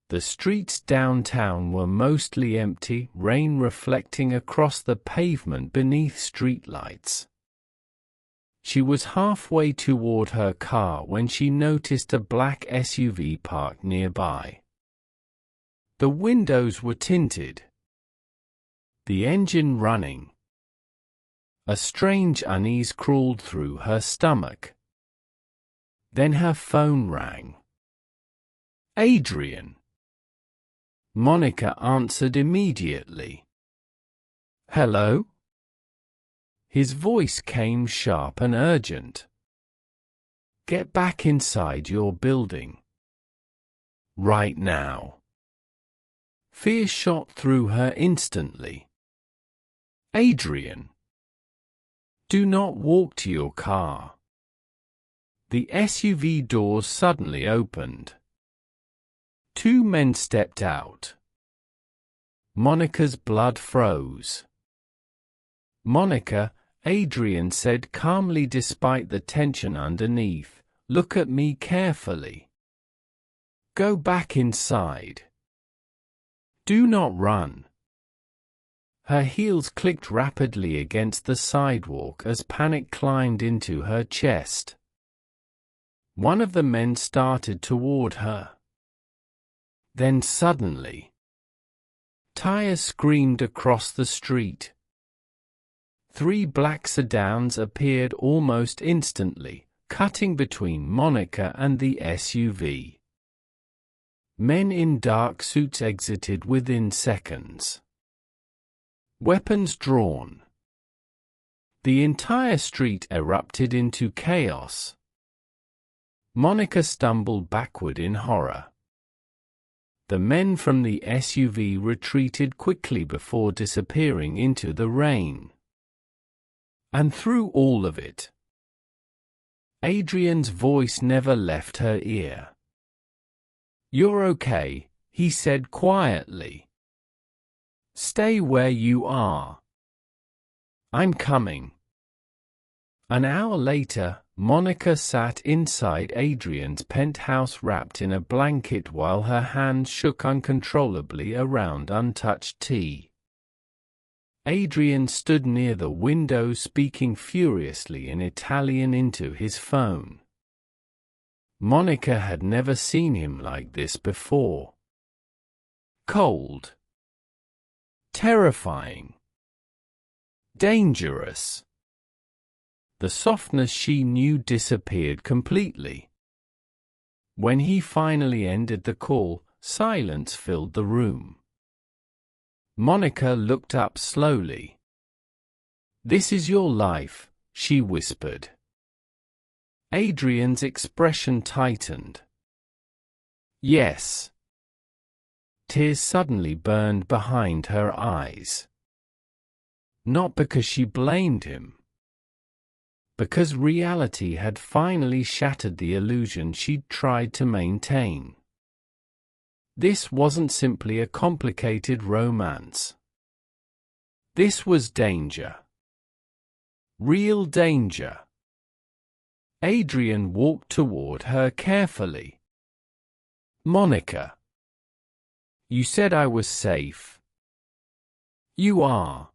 The streets downtown were mostly empty, rain reflecting across the pavement beneath streetlights. She was halfway toward her car when she noticed a black SUV parked nearby. The windows were tinted. The engine running. A strange unease crawled through her stomach. Then her phone rang. "Adrian." Monica answered immediately. "Hello?" His voice came sharp and urgent. Get back inside your building. Right now. Fear shot through her instantly. Adrian. Do not walk to your car. The SUV doors suddenly opened. Two men stepped out. Monica's blood froze. Monica, Adrian said calmly despite the tension underneath, look at me carefully. Go back inside. Do not run. Her heels clicked rapidly against the sidewalk as panic climbed into her chest. One of the men started toward her. Then suddenly, tires screamed across the street. Three black sedans appeared almost instantly, cutting between Monica and the SUV. Men in dark suits exited within seconds. Weapons drawn. The entire street erupted into chaos. Monica stumbled backward in horror. The men from the SUV retreated quickly before disappearing into the rain. And through all of it, Adrian's voice never left her ear. You're okay, he said quietly. Stay where you are. I'm coming. An hour later, Monica sat inside Adrian's penthouse wrapped in a blanket while her hands shook uncontrollably around untouched tea. Adrian stood near the window speaking furiously in Italian into his phone. Monica had never seen him like this before. Cold. Terrifying. Dangerous. The softness she knew disappeared completely. When he finally ended the call, silence filled the room. Monica looked up slowly. This is your life, she whispered. Adrian's expression tightened. Yes. Tears suddenly burned behind her eyes. Not because she blamed him. Because reality had finally shattered the illusion she'd tried to maintain. This wasn't simply a complicated romance. This was danger. Real danger. Adrian walked toward her carefully. Monica. You said I was safe. You are.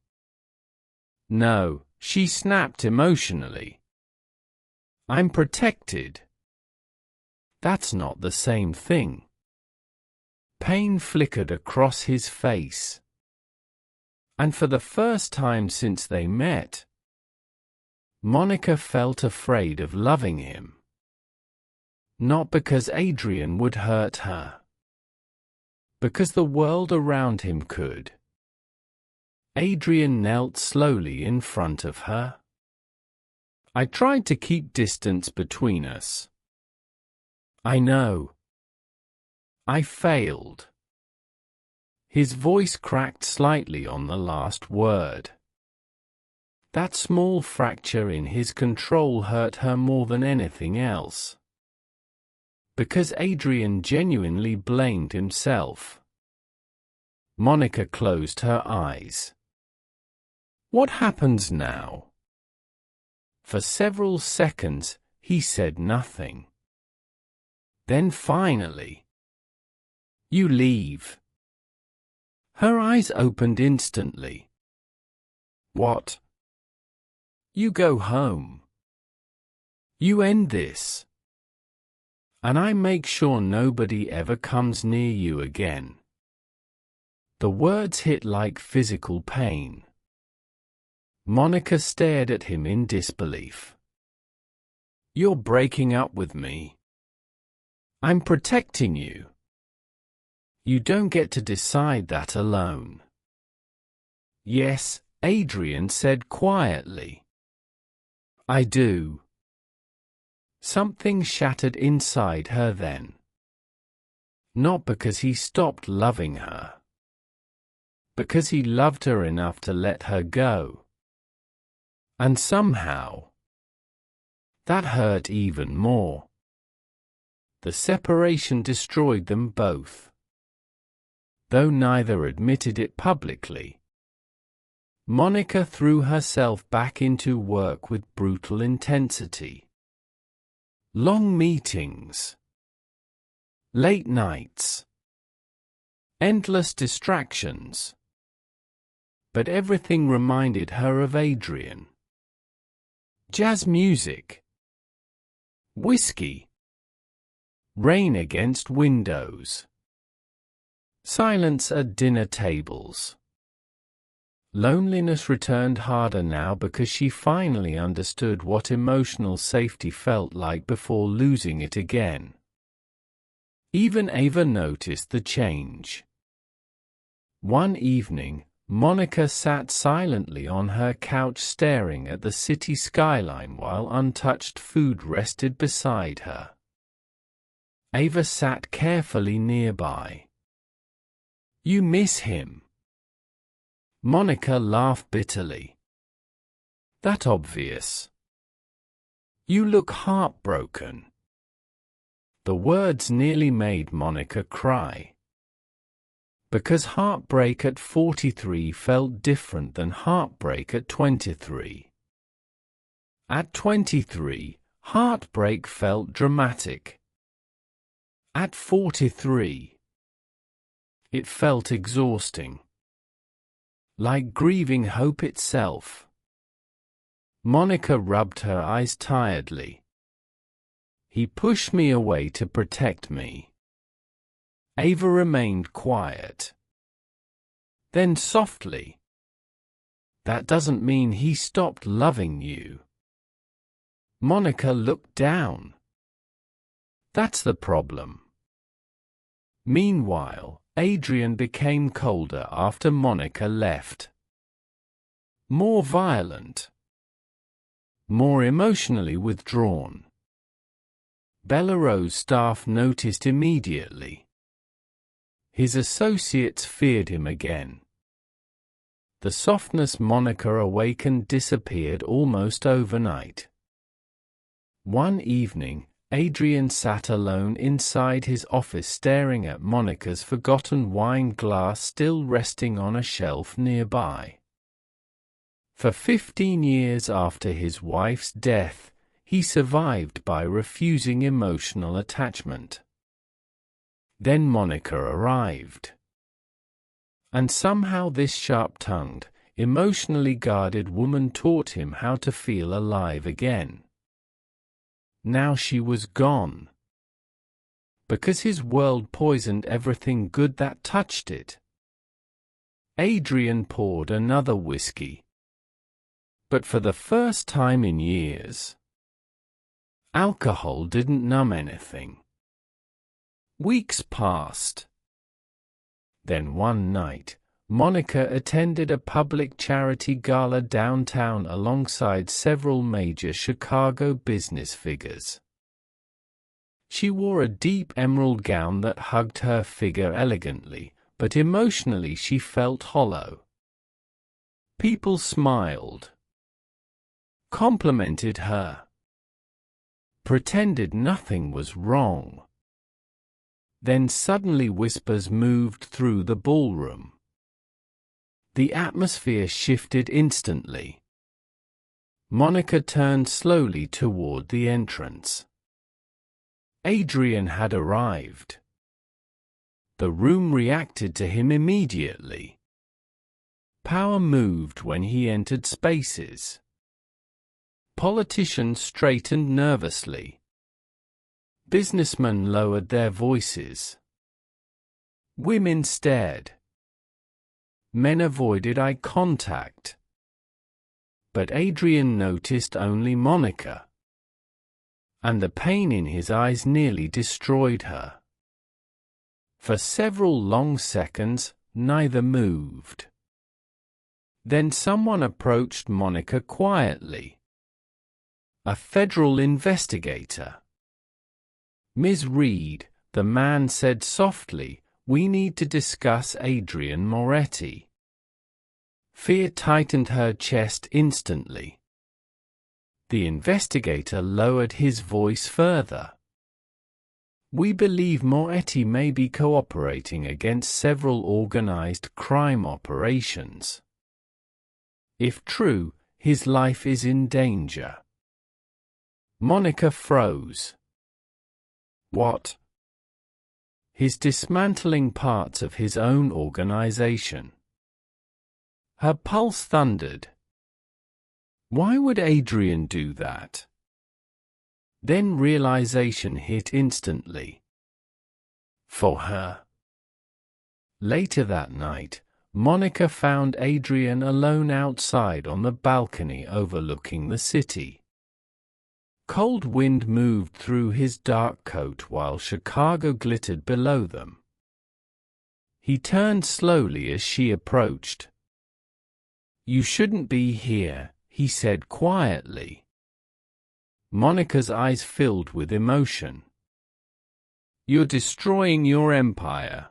No, she snapped emotionally. I'm protected. That's not the same thing. Pain flickered across his face. And for the first time since they met, Monica felt afraid of loving him. Not because Adrian would hurt her. Because the world around him could. Adrian knelt slowly in front of her. I tried to keep distance between us. I know. I failed. His voice cracked slightly on the last word. That small fracture in his control hurt her more than anything else. Because Adrian genuinely blamed himself. Monica closed her eyes. What happens now? For several seconds, he said nothing. Then finally, you leave. Her eyes opened instantly. What? You go home. You end this. And I make sure nobody ever comes near you again. The words hit like physical pain. Monica stared at him in disbelief. You're breaking up with me. I'm protecting you. You don't get to decide that alone. Yes, Adrian said quietly. I do. Something shattered inside her then. Not because he stopped loving her. Because he loved her enough to let her go. And somehow, that hurt even more. The separation destroyed them both. Though neither admitted it publicly. Monica threw herself back into work with brutal intensity. Long meetings. Late nights. Endless distractions. But everything reminded her of Adrian. Jazz music. Whiskey. Rain against windows. Silence at dinner tables. Loneliness returned harder now because she finally understood what emotional safety felt like before losing it again. Even Ava noticed the change. One evening, Monica sat silently on her couch staring at the city skyline while untouched food rested beside her. Ava sat carefully nearby. "You miss him." Monica laughed bitterly. "That obvious. You look heartbroken." The words nearly made Monica cry. Because heartbreak at 43 felt different than heartbreak at 23. At 23, heartbreak felt dramatic. At 43, it felt exhausting. Like grieving hope itself. Monica rubbed her eyes tiredly. "He pushed me away to protect me." Ava remained quiet. Then softly, "That doesn't mean he stopped loving you." Monica looked down. "That's the problem." Meanwhile, Adrian became colder after Monica left. More violent. More emotionally withdrawn. Bellaro's staff noticed immediately. His associates feared him again. The softness Monica awakened disappeared almost overnight. One evening, Adrian sat alone inside his office staring at Monica's forgotten wine glass still resting on a shelf nearby. For 15 years after his wife's death, he survived by refusing emotional attachment. Then Monica arrived. And somehow this sharp-tongued, emotionally guarded woman taught him how to feel alive again. Now she was gone. Because his world poisoned everything good that touched it. Adrian poured another whiskey. But for the first time in years, alcohol didn't numb anything. Weeks passed. Then one night, Monica attended a public charity gala downtown alongside several major Chicago business figures. She wore a deep emerald gown that hugged her figure elegantly, but emotionally she felt hollow. People smiled, complimented her, pretended nothing was wrong. Then suddenly whispers moved through the ballroom. The atmosphere shifted instantly. Monica turned slowly toward the entrance. Adrian had arrived. The room reacted to him immediately. Power moved when he entered spaces. Politicians straightened nervously. Businessmen lowered their voices. Women stared. Men avoided eye contact. But Adrian noticed only Monica. And the pain in his eyes nearly destroyed her. For several long seconds, neither moved. Then someone approached Monica quietly. A federal investigator. Ms. Reed, the man said softly, we need to discuss Adrian Moretti. Fear tightened her chest instantly. The investigator lowered his voice further. We believe Moretti may be cooperating against several organized crime operations. If true, his life is in danger. Monica froze. What? He's dismantling parts of his own organization. Her pulse thundered. Why would Adrian do that? Then realization hit instantly. For her. Later that night, Monica found Adrian alone outside on the balcony overlooking the city. Cold wind moved through his dark coat while Chicago glittered below them. He turned slowly as she approached. You shouldn't be here, he said quietly. Monica's eyes filled with emotion. You're destroying your empire.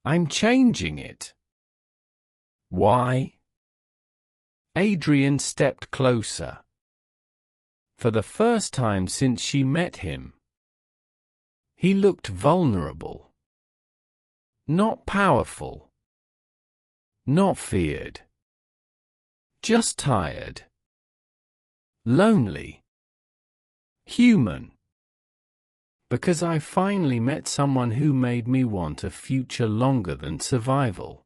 I'm changing it. Why? Adrian stepped closer. For the first time since she met him. He looked vulnerable. Not powerful. Not feared. Just tired. Lonely. Human. Because I finally met someone who made me want a future longer than survival.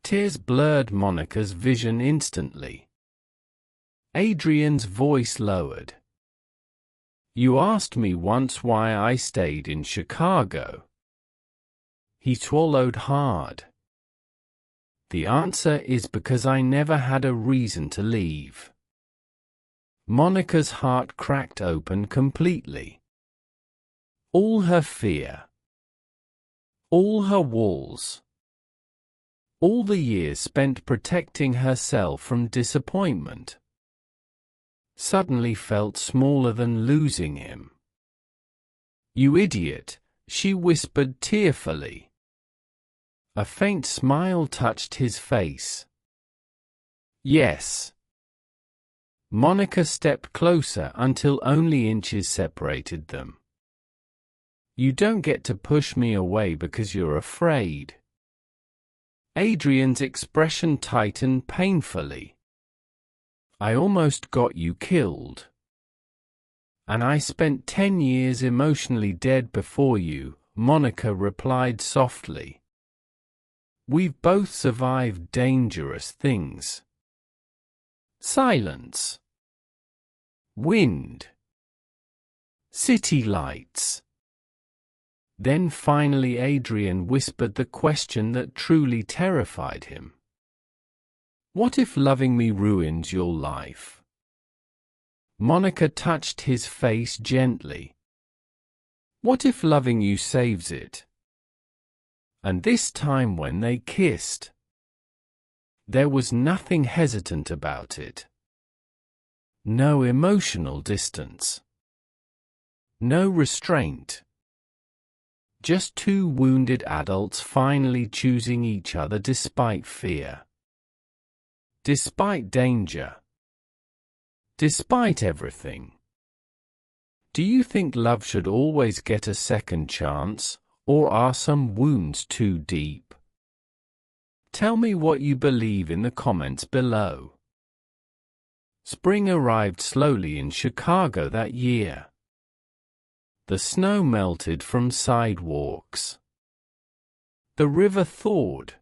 Tears blurred Monica's vision instantly. Adrian's voice lowered. You asked me once why I stayed in Chicago. He swallowed hard. The answer is because I never had a reason to leave. Monica's heart cracked open completely. All her fear. All her walls. All the years spent protecting herself from disappointment. Suddenly felt smaller than losing him. You idiot, she whispered tearfully. A faint smile touched his face. Yes. Monica stepped closer until only inches separated them. You don't get to push me away because you're afraid. Adrian's expression tightened painfully. I almost got you killed. And I spent 10 years emotionally dead before you, Monica replied softly. We've both survived dangerous things. Silence. Wind. City lights. Then finally Adrian whispered the question that truly terrified him. What if loving me ruins your life? Monica touched his face gently. What if loving you saves it? And this time when they kissed, there was nothing hesitant about it. No emotional distance. No restraint. Just two wounded adults finally choosing each other despite fear. Despite danger. Despite everything. Do you think love should always get a second chance, or are some wounds too deep? Tell me what you believe in the comments below. Spring arrived slowly in Chicago that year. The snow melted from sidewalks. The river thawed.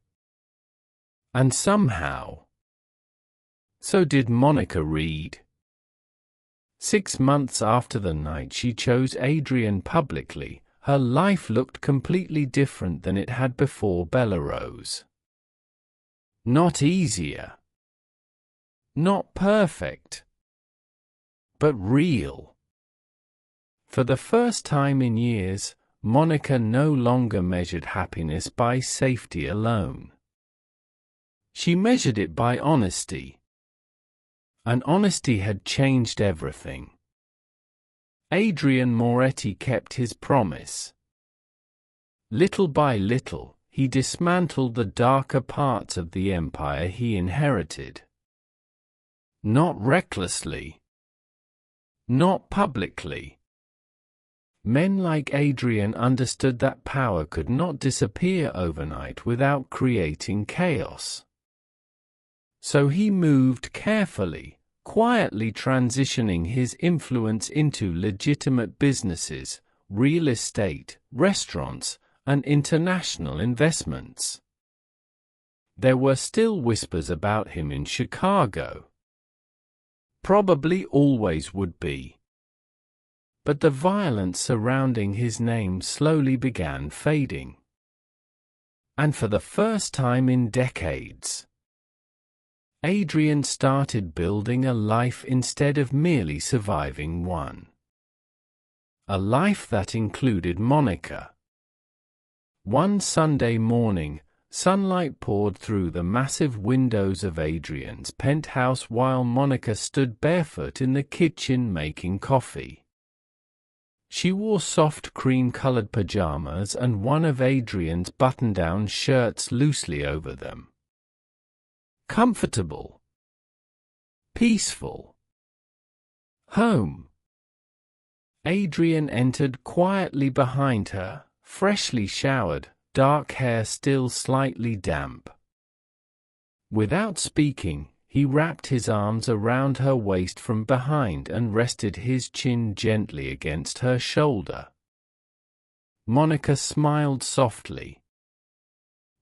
And somehow, so did Monica Reed. 6 months after the night she chose Adrian publicly, her life looked completely different than it had before Bella Rose. Not easier. Not perfect. But real. For the first time in years, Monica no longer measured happiness by safety alone. She measured it by honesty. and honesty had changed everything. Adrian Moretti kept his promise. Little by little, he dismantled the darker parts of the empire he inherited. Not recklessly. Not publicly. Men like Adrian understood that power could not disappear overnight without creating chaos. So he moved carefully, quietly transitioning his influence into legitimate businesses, real estate, restaurants, and international investments. There were still whispers about him in Chicago. Probably always would be. But the violence surrounding his name slowly began fading. And for the first time in decades, Adrian started building a life instead of merely surviving one. A life that included Monica. One Sunday morning, sunlight poured through the massive windows of Adrian's penthouse while Monica stood barefoot in the kitchen making coffee. She wore soft cream-colored pajamas and one of Adrian's button-down shirts loosely over them. Comfortable. Peaceful. Home. Adrian entered quietly behind her, freshly showered, dark hair still slightly damp. Without speaking, he wrapped his arms around her waist from behind and rested his chin gently against her shoulder. Monica smiled softly.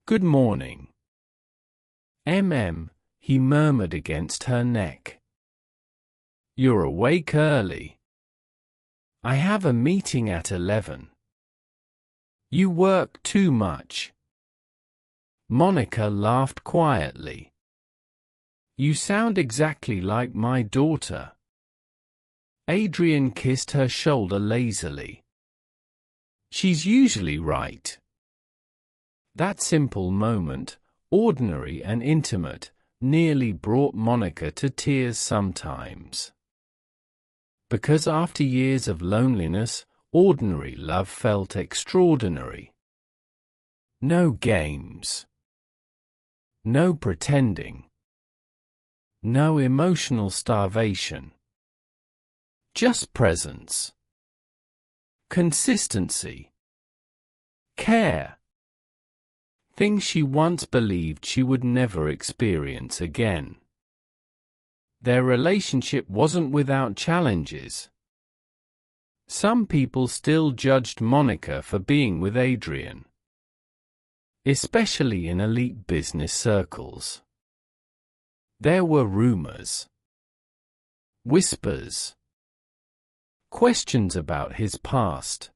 "Good morning." He murmured against her neck. "You're awake early." "I have a meeting at 11. You work too much." Monica laughed quietly. "You sound exactly like my daughter." Adrian kissed her shoulder lazily. "She's usually right." That simple moment, ordinary and intimate, nearly brought Monica to tears sometimes. Because after years of loneliness, ordinary love felt extraordinary. No games. No pretending. No emotional starvation. Just presence. Consistency. Care. Things she once believed she would never experience again. Their relationship wasn't without challenges. Some people still judged Monica for being with Adrian, especially in elite business circles. There were rumors, whispers, questions about his past.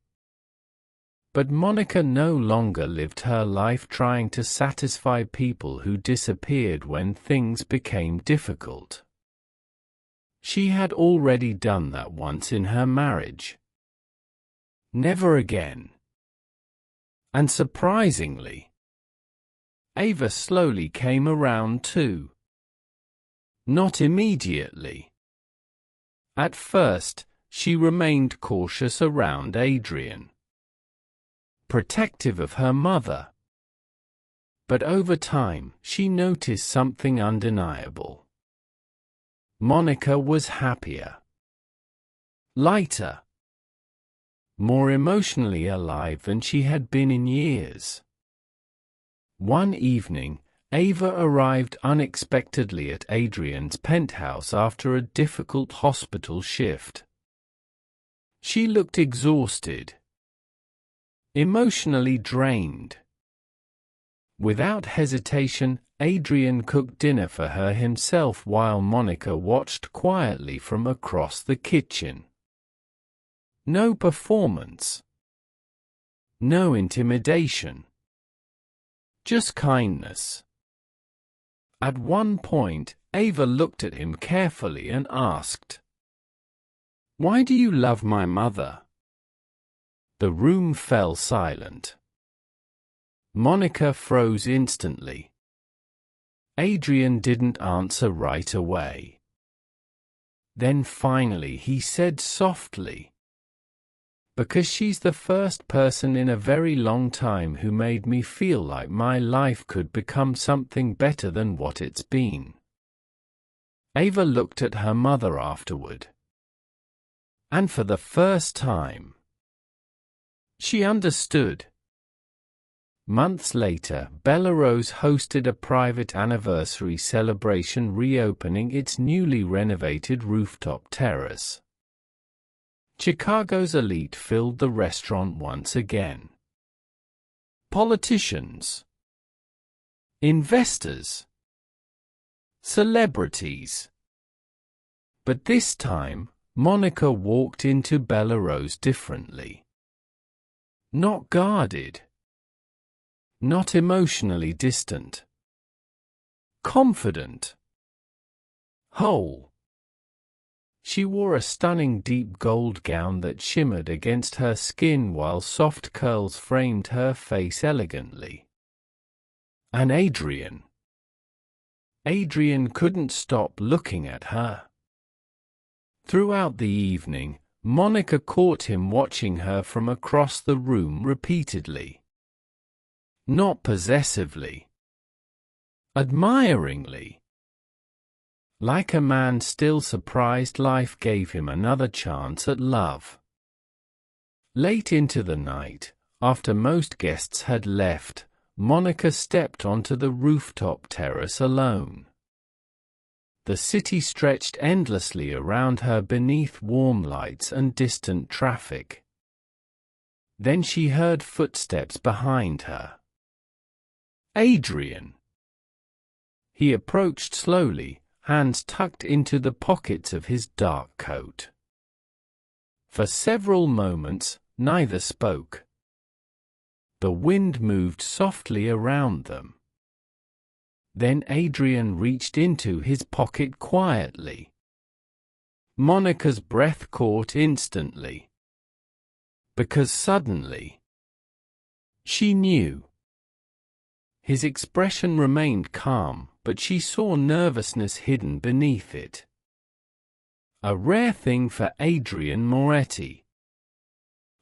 But Monica no longer lived her life trying to satisfy people who disappeared when things became difficult. She had already done that once in her marriage. Never again. And surprisingly, Ava slowly came around too. Not immediately. At first, she remained cautious around Adrian, protective of her mother. But over time, she noticed something undeniable. Monica was happier, lighter, more emotionally alive than she had been in years. One evening, Ava arrived unexpectedly at Adrian's penthouse after a difficult hospital shift. She looked exhausted, emotionally drained. Without hesitation, Adrian cooked dinner for her himself while Monica watched quietly from across the kitchen. No performance. No intimidation. Just kindness. At one point, Ava looked at him carefully and asked, "Why do you love my mother?" The room fell silent. Monica froze instantly. Adrian didn't answer right away. Then finally he said softly, "Because she's the first person in a very long time who made me feel like my life could become something better than what it's been." Ava looked at her mother afterward. And for the first time, she understood. Months later, Bellerose hosted a private anniversary celebration reopening its newly renovated rooftop terrace. Chicago's elite filled the restaurant once again. Politicians, investors, celebrities. But this time, Monica walked into Bellerose differently. Not guarded. Not emotionally distant. Confident. Whole. She wore a stunning deep gold gown that shimmered against her skin while soft curls framed her face elegantly. And Adrian couldn't stop looking at her. Throughout the evening, Monica caught him watching her from across the room repeatedly. Not possessively. Admiringly. Like a man still surprised life gave him another chance at love. Late into the night, after most guests had left, Monica stepped onto the rooftop terrace alone. The city stretched endlessly around her beneath warm lights and distant traffic. Then she heard footsteps behind her. Adrian. He approached slowly, hands tucked into the pockets of his dark coat. For several moments, neither spoke. The wind moved softly around them. Then Adrian reached into his pocket quietly. Monica's breath caught instantly. Because suddenly, she knew. His expression remained calm, but she saw nervousness hidden beneath it. A rare thing for Adrian Moretti.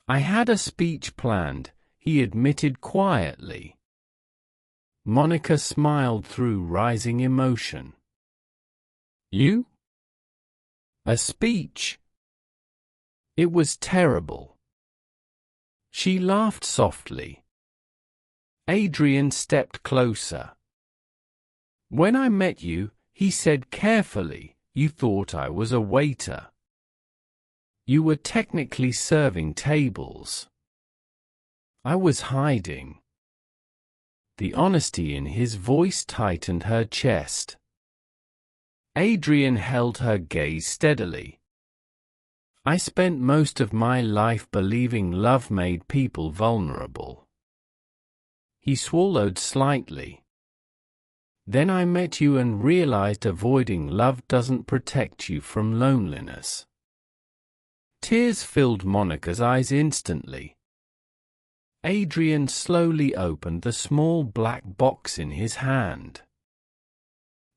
"I had a speech planned," he admitted quietly. Monica smiled through rising emotion. "You? A speech?" It was terrible. She laughed softly. Adrian stepped closer. "When I met you," he said carefully, "you thought I was a waiter. You were technically serving tables. I was hiding." The honesty in his voice tightened her chest. Adrian held her gaze steadily. "I spent most of my life believing love made people vulnerable." He swallowed slightly. "Then I met you and realized avoiding love doesn't protect you from loneliness." Tears filled Monica's eyes instantly. Adrian slowly opened the small black box in his hand.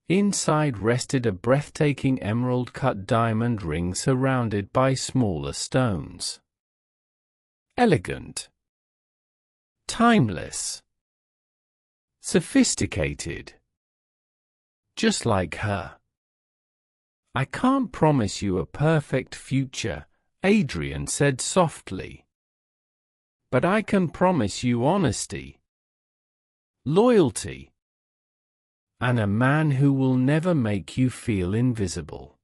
Inside rested a breathtaking emerald-cut diamond ring surrounded by smaller stones. Elegant. Timeless. Sophisticated. Just like her. "I can't promise you a perfect future," Adrian said softly. "But I can promise you honesty, loyalty, and a man who will never make you feel invisible."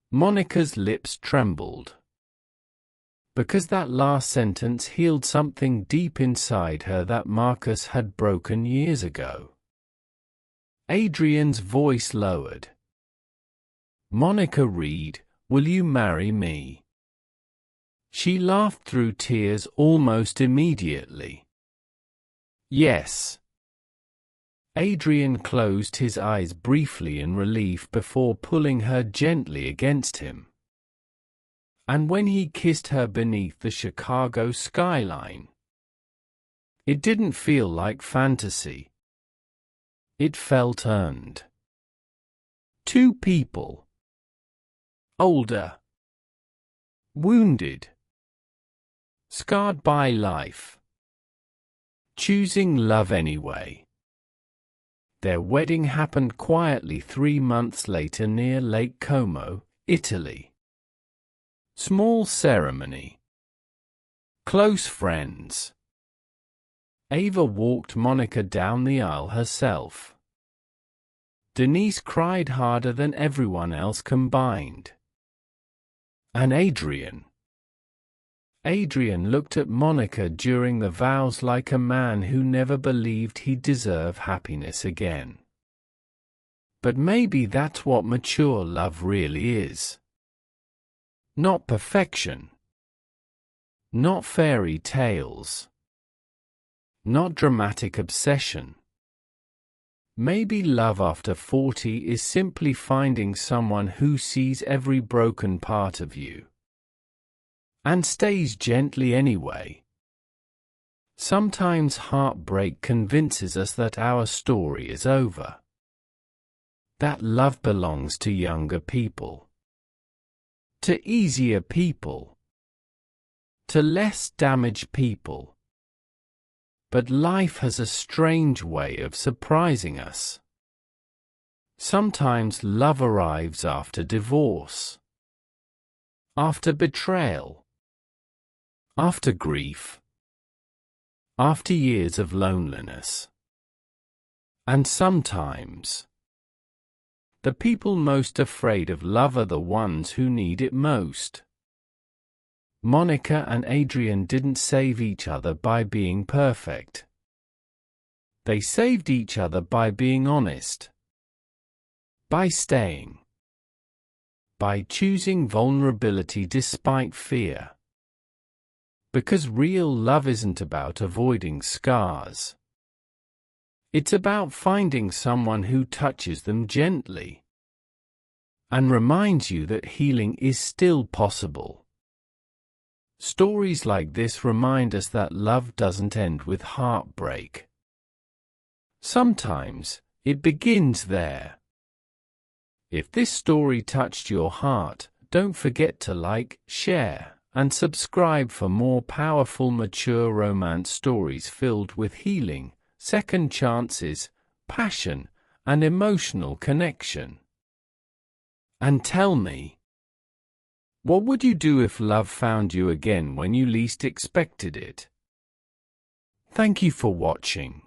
Monica's lips trembled. Because that last sentence healed something deep inside her that Marcus had broken years ago. Adrian's voice lowered. "Monica Reed, will you marry me?" She laughed through tears almost immediately. "Yes." Adrian closed his eyes briefly in relief before pulling her gently against him. And when he kissed her beneath the Chicago skyline, it didn't feel like fantasy. It felt earned. Two people. older, wounded, scarred by life, choosing love anyway. Their wedding happened quietly 3 months later near Lake Como, Italy. Small ceremony. Close friends. Ava walked Monica down the aisle herself. Denise cried harder than everyone else combined. And Adrian looked at Monica during the vows like a man who never believed he'd deserve happiness again. But maybe that's what mature love really is. Not perfection. Not fairy tales. Not dramatic obsession. Maybe love after 40 is simply finding someone who sees every broken part of you and stays gently anyway. Sometimes heartbreak convinces us that our story is over. That love belongs to younger people. To easier people. To less damaged people. But life has a strange way of surprising us. Sometimes love arrives after divorce. After betrayal. After grief. After years of loneliness. And sometimes the people most afraid of love are the ones who need it most. Monica and Adrian didn't save each other by being perfect. They saved each other by being honest. By staying. By choosing vulnerability despite fear. Because real love isn't about avoiding scars. It's about finding someone who touches them gently and reminds you that healing is still possible. Stories like this remind us that love doesn't end with heartbreak. Sometimes, it begins there. If this story touched your heart, don't forget to like, share, and subscribe for more powerful mature romance stories filled with healing, second chances, passion, and emotional connection. And tell me, what would you do if love found you again when you least expected it? Thank you for watching.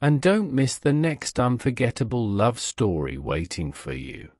And don't miss the next unforgettable love story waiting for you.